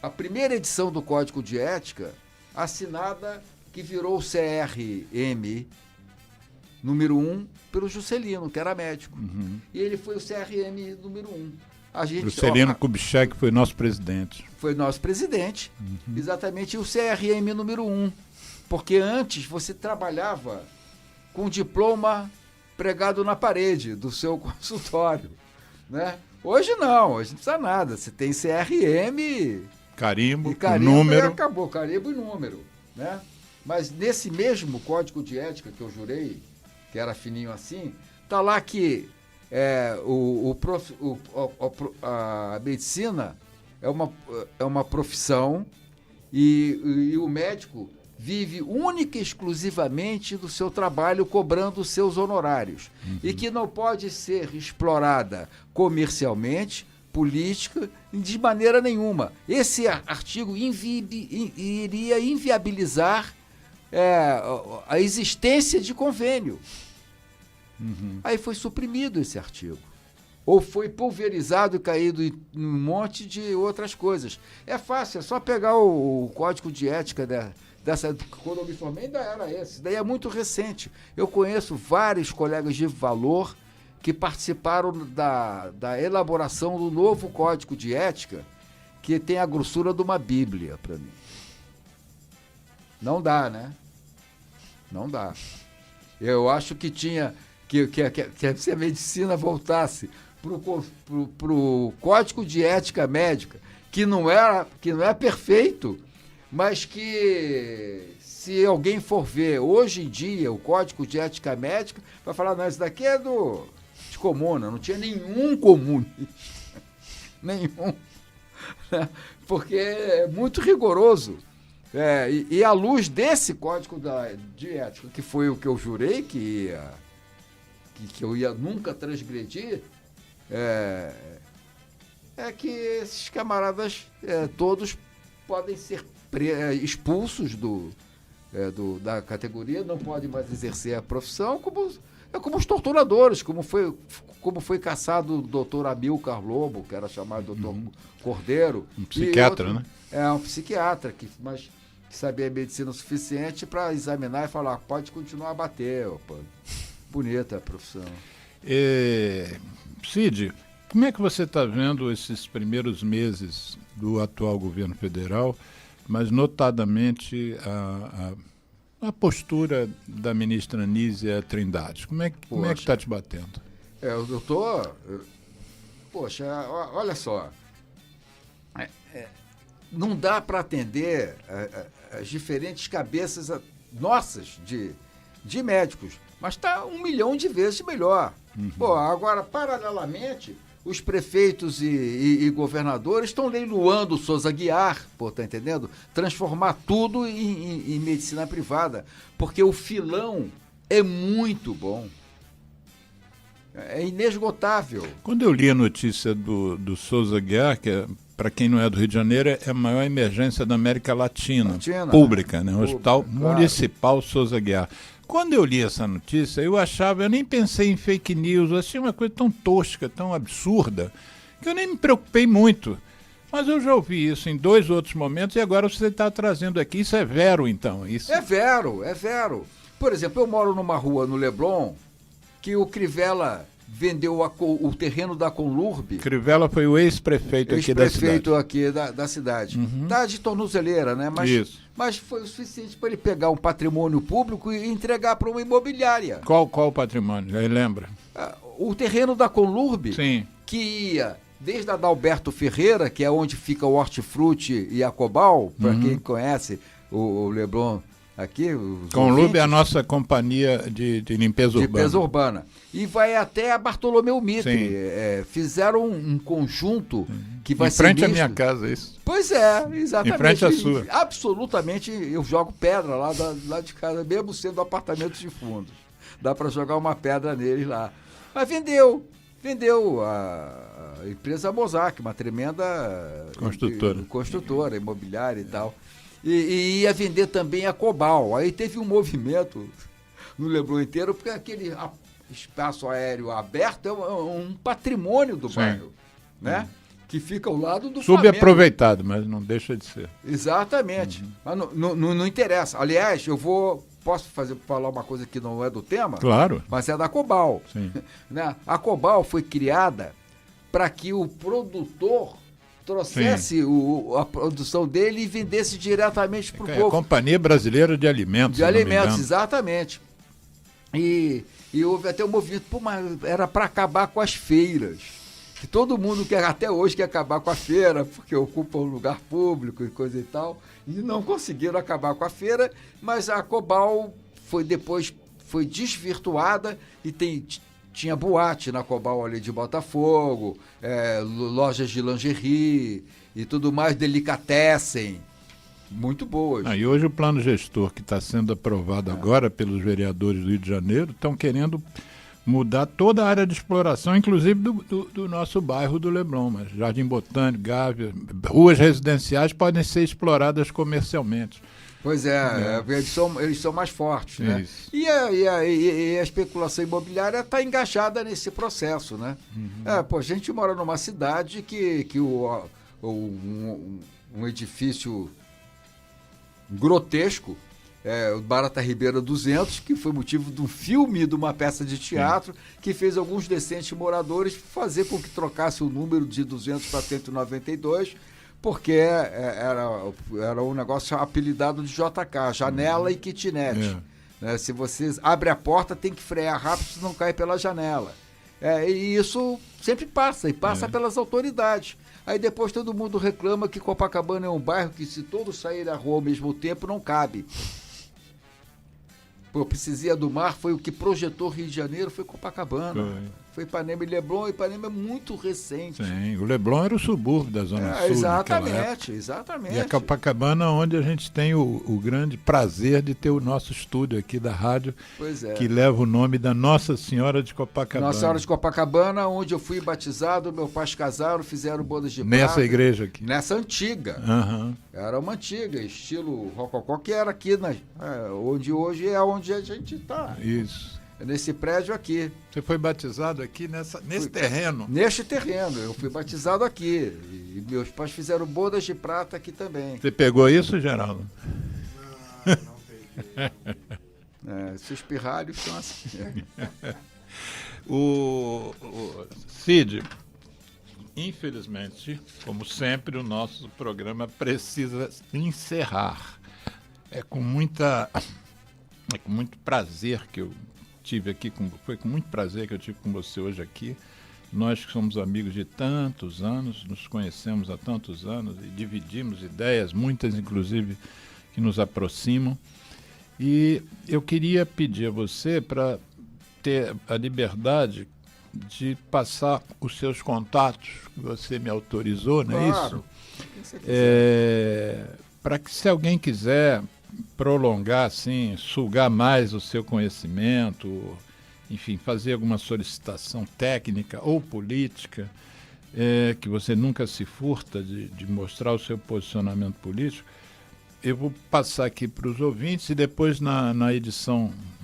B: A primeira edição do Código de Ética, assinada, que virou o CRM número 1, pelo Juscelino, que era médico. E ele foi o CRM número 1.
A: Juscelino Kubitschek foi nosso presidente.
B: Foi nosso presidente, exatamente, o CRM número 1. Porque antes você trabalhava com diploma pregado na parede do seu consultório, né? Hoje não, hoje não precisa nada. Você tem CRM,
A: carimbo,
B: número. Acabou, carimbo e número, né? Mas nesse mesmo Código de Ética que eu jurei, que era fininho assim, tá lá que a medicina é uma profissão e o médico vive única e exclusivamente do seu trabalho, cobrando os seus honorários. E que não pode ser explorada comercialmente, política, de maneira nenhuma. Esse artigo iria inviabilizar a existência de convênio. Aí foi suprimido esse artigo. Ou foi pulverizado e caído em um monte de outras coisas. É fácil, é só pegar o Código de Ética quando eu me formei, ainda era esse. Daí é muito recente. Eu conheço vários colegas de valor que participaram da elaboração do novo Código de Ética, que tem a grossura de uma Bíblia para mim. Não dá, né? Não dá. Eu acho que tinha que se a medicina voltasse para o Código de Ética Médica, que não é perfeito, mas que, se alguém for ver hoje em dia o Código de Ética Médica, vai falar, não, isso daqui é de comuna, não tinha nenhum comunista. Nenhum. Porque é muito rigoroso. E à luz desse Código de Ética, que foi o que eu jurei que eu ia nunca transgredir, que esses camaradas todos podem ser expulsos da categoria, não podem mais exercer a profissão, como os torturadores, como foi caçado o doutor Amilcar Lobo, que era chamado doutor Cordeiro.
A: Um psiquiatra, né?
B: Um psiquiatra, mas que sabia medicina o suficiente para examinar e falar, pode continuar a bater. Opa. Bonita a profissão.
A: Cid, como é que você está vendo esses primeiros meses do atual governo federal, mas notadamente a postura da ministra Anísia Trindade? Como é que está te batendo?
B: Eu tô... Poxa, olha só. Não dá para atender as diferentes cabeças nossas de médicos, mas está 1 milhão de vezes melhor. Agora, paralelamente, os prefeitos e governadores estão leiloando o Souza Aguiar, tá entendendo? Transformar tudo em medicina privada, porque o filão é muito bom. É inesgotável.
A: Quando eu li a notícia do Souza Aguiar, que para quem não é do Rio de Janeiro, é a maior emergência da América Latina. Pública, né? O Hospital Municipal Souza Aguiar. Quando eu li essa notícia, eu nem pensei em fake news, eu achei uma coisa tão tosca, tão absurda, que eu nem me preocupei muito. Mas eu já ouvi isso em 2 outros momentos e agora você está trazendo aqui. Isso é vero, então? Isso...
B: É vero. Por exemplo, eu moro numa rua no Leblon que o Crivella vendeu o terreno da Conlurb.
A: Crivella foi o ex-prefeito aqui da cidade.
B: Ex-prefeito aqui da cidade. Tá de tornozeleira, né? Mas foi o suficiente para ele pegar um patrimônio público e entregar para uma imobiliária.
A: Qual o patrimônio? Aí lembra?
B: O terreno da Conlurb,
A: sim,
B: que ia desde a Adalberto Ferreira, que é onde fica o Hortifruti e a Cobal, para quem conhece o Leblon aqui.
A: Conlurb é a nossa companhia de limpeza urbana.
B: Limpeza urbana. E vai até a Bartolomeu Mitre. Fizeram um conjunto que vai ser
A: em frente à minha casa, isso.
B: Pois é, exatamente.
A: Em frente à sua.
B: Absolutamente, eu jogo pedra lá de casa, mesmo sendo apartamentos de fundos. Dá para jogar uma pedra neles lá. Mas vendeu vendeu a empresa Mosaic, uma tremenda construtora imobiliária e tal. E ia vender também a Cobal. Aí teve um movimento no Leblon inteiro, porque aquele espaço aéreo aberto é um patrimônio do bairro, né? Que fica ao lado do Flamengo.
A: Subaproveitado, mas não deixa de ser.
B: Exatamente. Mas não interessa. Aliás, posso falar uma coisa que não é do tema?
A: Claro.
B: Mas é da Cobal.
A: Sim.
B: Né? A Cobal foi criada para que o produtor trouxesse a produção dele e vendesse diretamente para o povo.
A: Companhia Brasileira de Alimentos.
B: De alimentos, exatamente. E houve até um movimento, mas era para acabar com as feiras. Que todo mundo até hoje quer acabar com a feira, porque ocupa um lugar público e coisa e tal. E não conseguiram acabar com a feira, mas a Cobal depois foi desvirtuada e tinha boate na Cobal ali de Botafogo, lojas de lingerie e tudo mais, delicatessen, muito boas.
A: E hoje o plano gestor que está sendo aprovado agora pelos vereadores do Rio de Janeiro estão querendo mudar toda a área de exploração, inclusive do nosso bairro do Leblon, mas Jardim Botânico, Gávea, ruas residenciais podem ser exploradas comercialmente.
B: Pois eles são mais fortes, né?
A: Isso.
B: E a especulação imobiliária está engajada nesse processo, né? A gente mora numa cidade que um edifício grotesco, o Barata Ribeira 200, que foi motivo de um filme, de uma peça de teatro, que fez alguns decentes moradores fazer com que trocasse o número de 200 para 192, porque era um negócio apelidado de JK, janela e kitnet. Se você abre a porta, tem que frear rápido, senão cai pela janela. E isso sempre passa, pelas autoridades. Aí depois todo mundo reclama que Copacabana é um bairro que, se todos saírem à rua ao mesmo tempo, não cabe. Propicizia do Mar foi o que projetou Rio de Janeiro, foi Copacabana. Foi Ipanema e Leblon. Ipanema é muito recente.
A: Sim, o Leblon era o subúrbio da Zona Sul.
B: Exatamente.
A: E a Copacabana, onde a gente tem o grande prazer de ter o nosso estúdio aqui da rádio, que leva o nome da Nossa Senhora de Copacabana.
B: Nossa Senhora de Copacabana, onde eu fui batizado, meus pais casaram, fizeram bodas de prata.
A: Nessa igreja aqui.
B: Nessa antiga. Era uma antiga, estilo rococó, que era aqui, onde hoje é onde a gente está.
A: Isso.
B: Nesse prédio aqui.
A: Você foi batizado aqui nesse terreno?
B: Neste terreno, eu fui batizado aqui. E meus pais fizeram bodas de prata aqui também.
A: Você pegou isso, Geraldo?
B: Não peguei. Esses pirralhos são assim.
A: O Cid, infelizmente, como sempre, o nosso programa precisa encerrar. É com muito prazer que eu tive aqui foi com muito prazer que eu tive com você hoje aqui. Nós que somos amigos de tantos anos, nos conhecemos há tantos anos e dividimos ideias, muitas inclusive que nos aproximam. E eu queria pedir a você para ter a liberdade de passar os seus contatos, que você me autorizou, não é isso? Para que, se alguém quiser prolongar, assim, sugar mais o seu conhecimento, enfim, fazer alguma solicitação técnica ou política, que você nunca se furta de mostrar o seu posicionamento político, eu vou passar aqui para os ouvintes e depois na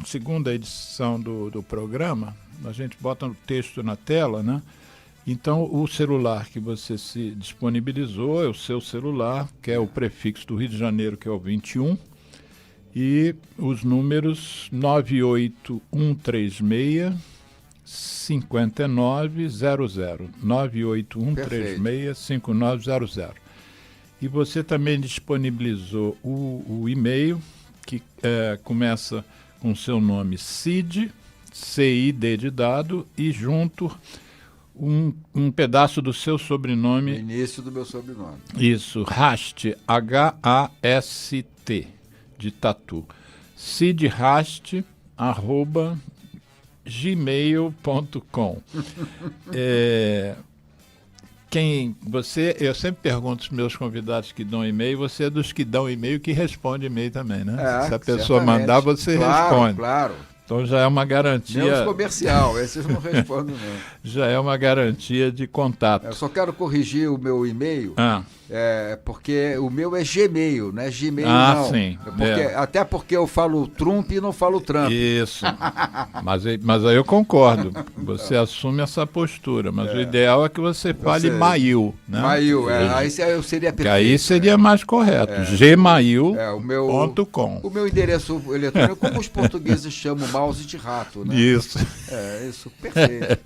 A: segunda edição do programa, a gente bota o texto na tela, né? Então, o celular que você se disponibilizou é o seu celular, que é o prefixo do Rio de Janeiro, que é o 21, e os números 98136 5900, 98136 5900. E você também disponibilizou o e-mail, que começa com o seu nome Cid, CID de dado, e junto um pedaço do seu sobrenome.
B: Início do meu sobrenome.
A: Isso, Hast, H-A-S-T, de tatu. cidhast@gmail.com. Eu sempre pergunto aos meus convidados que dão e-mail, você é dos que dão e-mail que responde e-mail também, né? Se a pessoa mandar, você responde.
B: Claro.
A: Então já é uma garantia.
B: Menos comercial, esses não respondem, não.
A: Já é uma garantia de contato.
B: Eu só quero corrigir o meu e-mail, porque o meu é Gmail, não é Gmail não.
A: Sim.
B: Até porque eu falo Trump e não falo Trump.
A: Isso. mas aí eu concordo. Você assume essa postura, mas o ideal é que você fale Mail. Né?
B: Mail, aí eu seria perfeito.
A: Que aí seria mais correto. Gmail.com.
B: O meu endereço eletrônico, como os portugueses chamam mouse de rato, né?
A: Isso.
B: Isso, perfeito.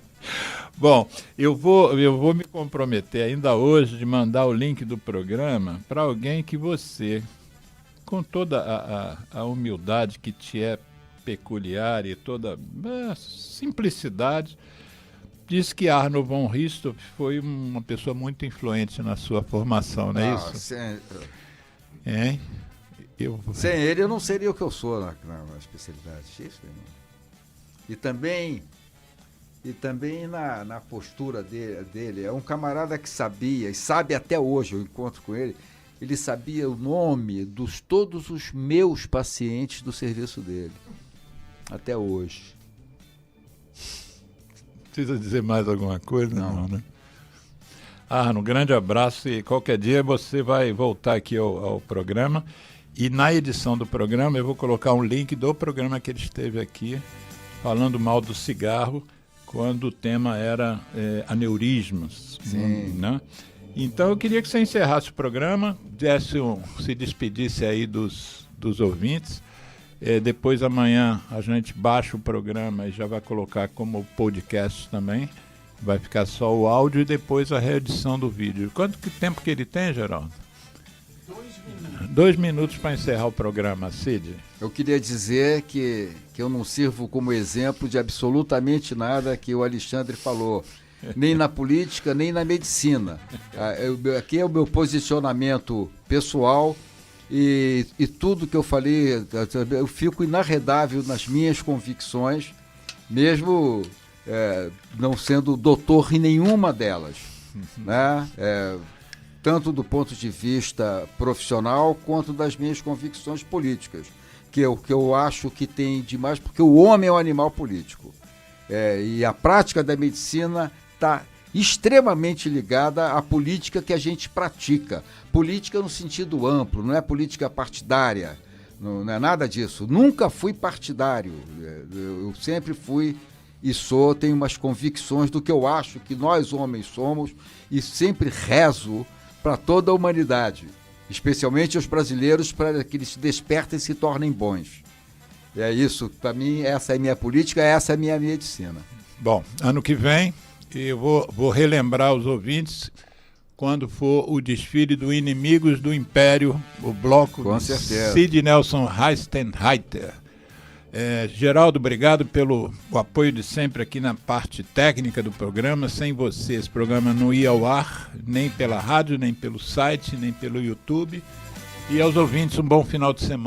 A: Bom, eu vou me comprometer ainda hoje de mandar o link do programa para alguém que você, com toda a humildade que te é peculiar e toda a simplicidade, diz que Arno von Richthofen foi uma pessoa muito influente na sua formação, não é isso? Hein?
B: Sem ele eu não seria o que eu sou na especialidade. Isso, e também na postura dele, é um camarada que sabia, e sabe até hoje, eu encontro com ele, ele sabia o nome de todos os meus pacientes do serviço dele, até hoje.
A: Precisa dizer mais alguma coisa?
B: Não,
A: né? Arno, um grande abraço e qualquer dia você vai voltar aqui ao programa e na edição do programa eu vou colocar um link do programa que ele esteve aqui falando mal do cigarro, quando o tema era aneurismas.
B: Sim.
A: Né? Então eu queria que você encerrasse o programa, se despedisse aí dos ouvintes. Depois amanhã a gente baixa o programa e já vai colocar como podcast também. Vai ficar só o áudio e depois a reedição do vídeo. Quanto tempo que ele tem, Geraldo? 2 minutos para encerrar o programa, Cid.
B: Eu queria dizer que eu não sirvo como exemplo de absolutamente nada que o Alexandre falou, nem na política, nem na medicina. Aqui é o meu posicionamento pessoal e tudo que eu falei, eu fico inarredável nas minhas convicções, mesmo não sendo doutor em nenhuma delas, né? Tanto do ponto de vista profissional quanto das minhas convicções políticas, que eu acho que tem demais, porque o homem é um animal político. E a prática da medicina está extremamente ligada à política que a gente pratica. Política no sentido amplo, não é política partidária, não é nada disso. Nunca fui partidário, eu sempre fui e tenho umas convicções do que eu acho que nós homens somos e sempre rezo para toda a humanidade, especialmente os brasileiros, para que eles se despertem e se tornem bons. É isso, para mim, essa é a minha política, essa é a minha medicina.
A: Bom, ano que vem, eu vou relembrar os ouvintes, quando for o desfile do Inimigos do Império, o bloco
B: com certeza.
A: Cid Nelson Heistenreiter. Geraldo, obrigado pelo apoio de sempre aqui na parte técnica do programa. Sem você, esse programa não ia ao ar, nem pela rádio, nem pelo site, nem pelo YouTube. E aos ouvintes, um bom final de semana.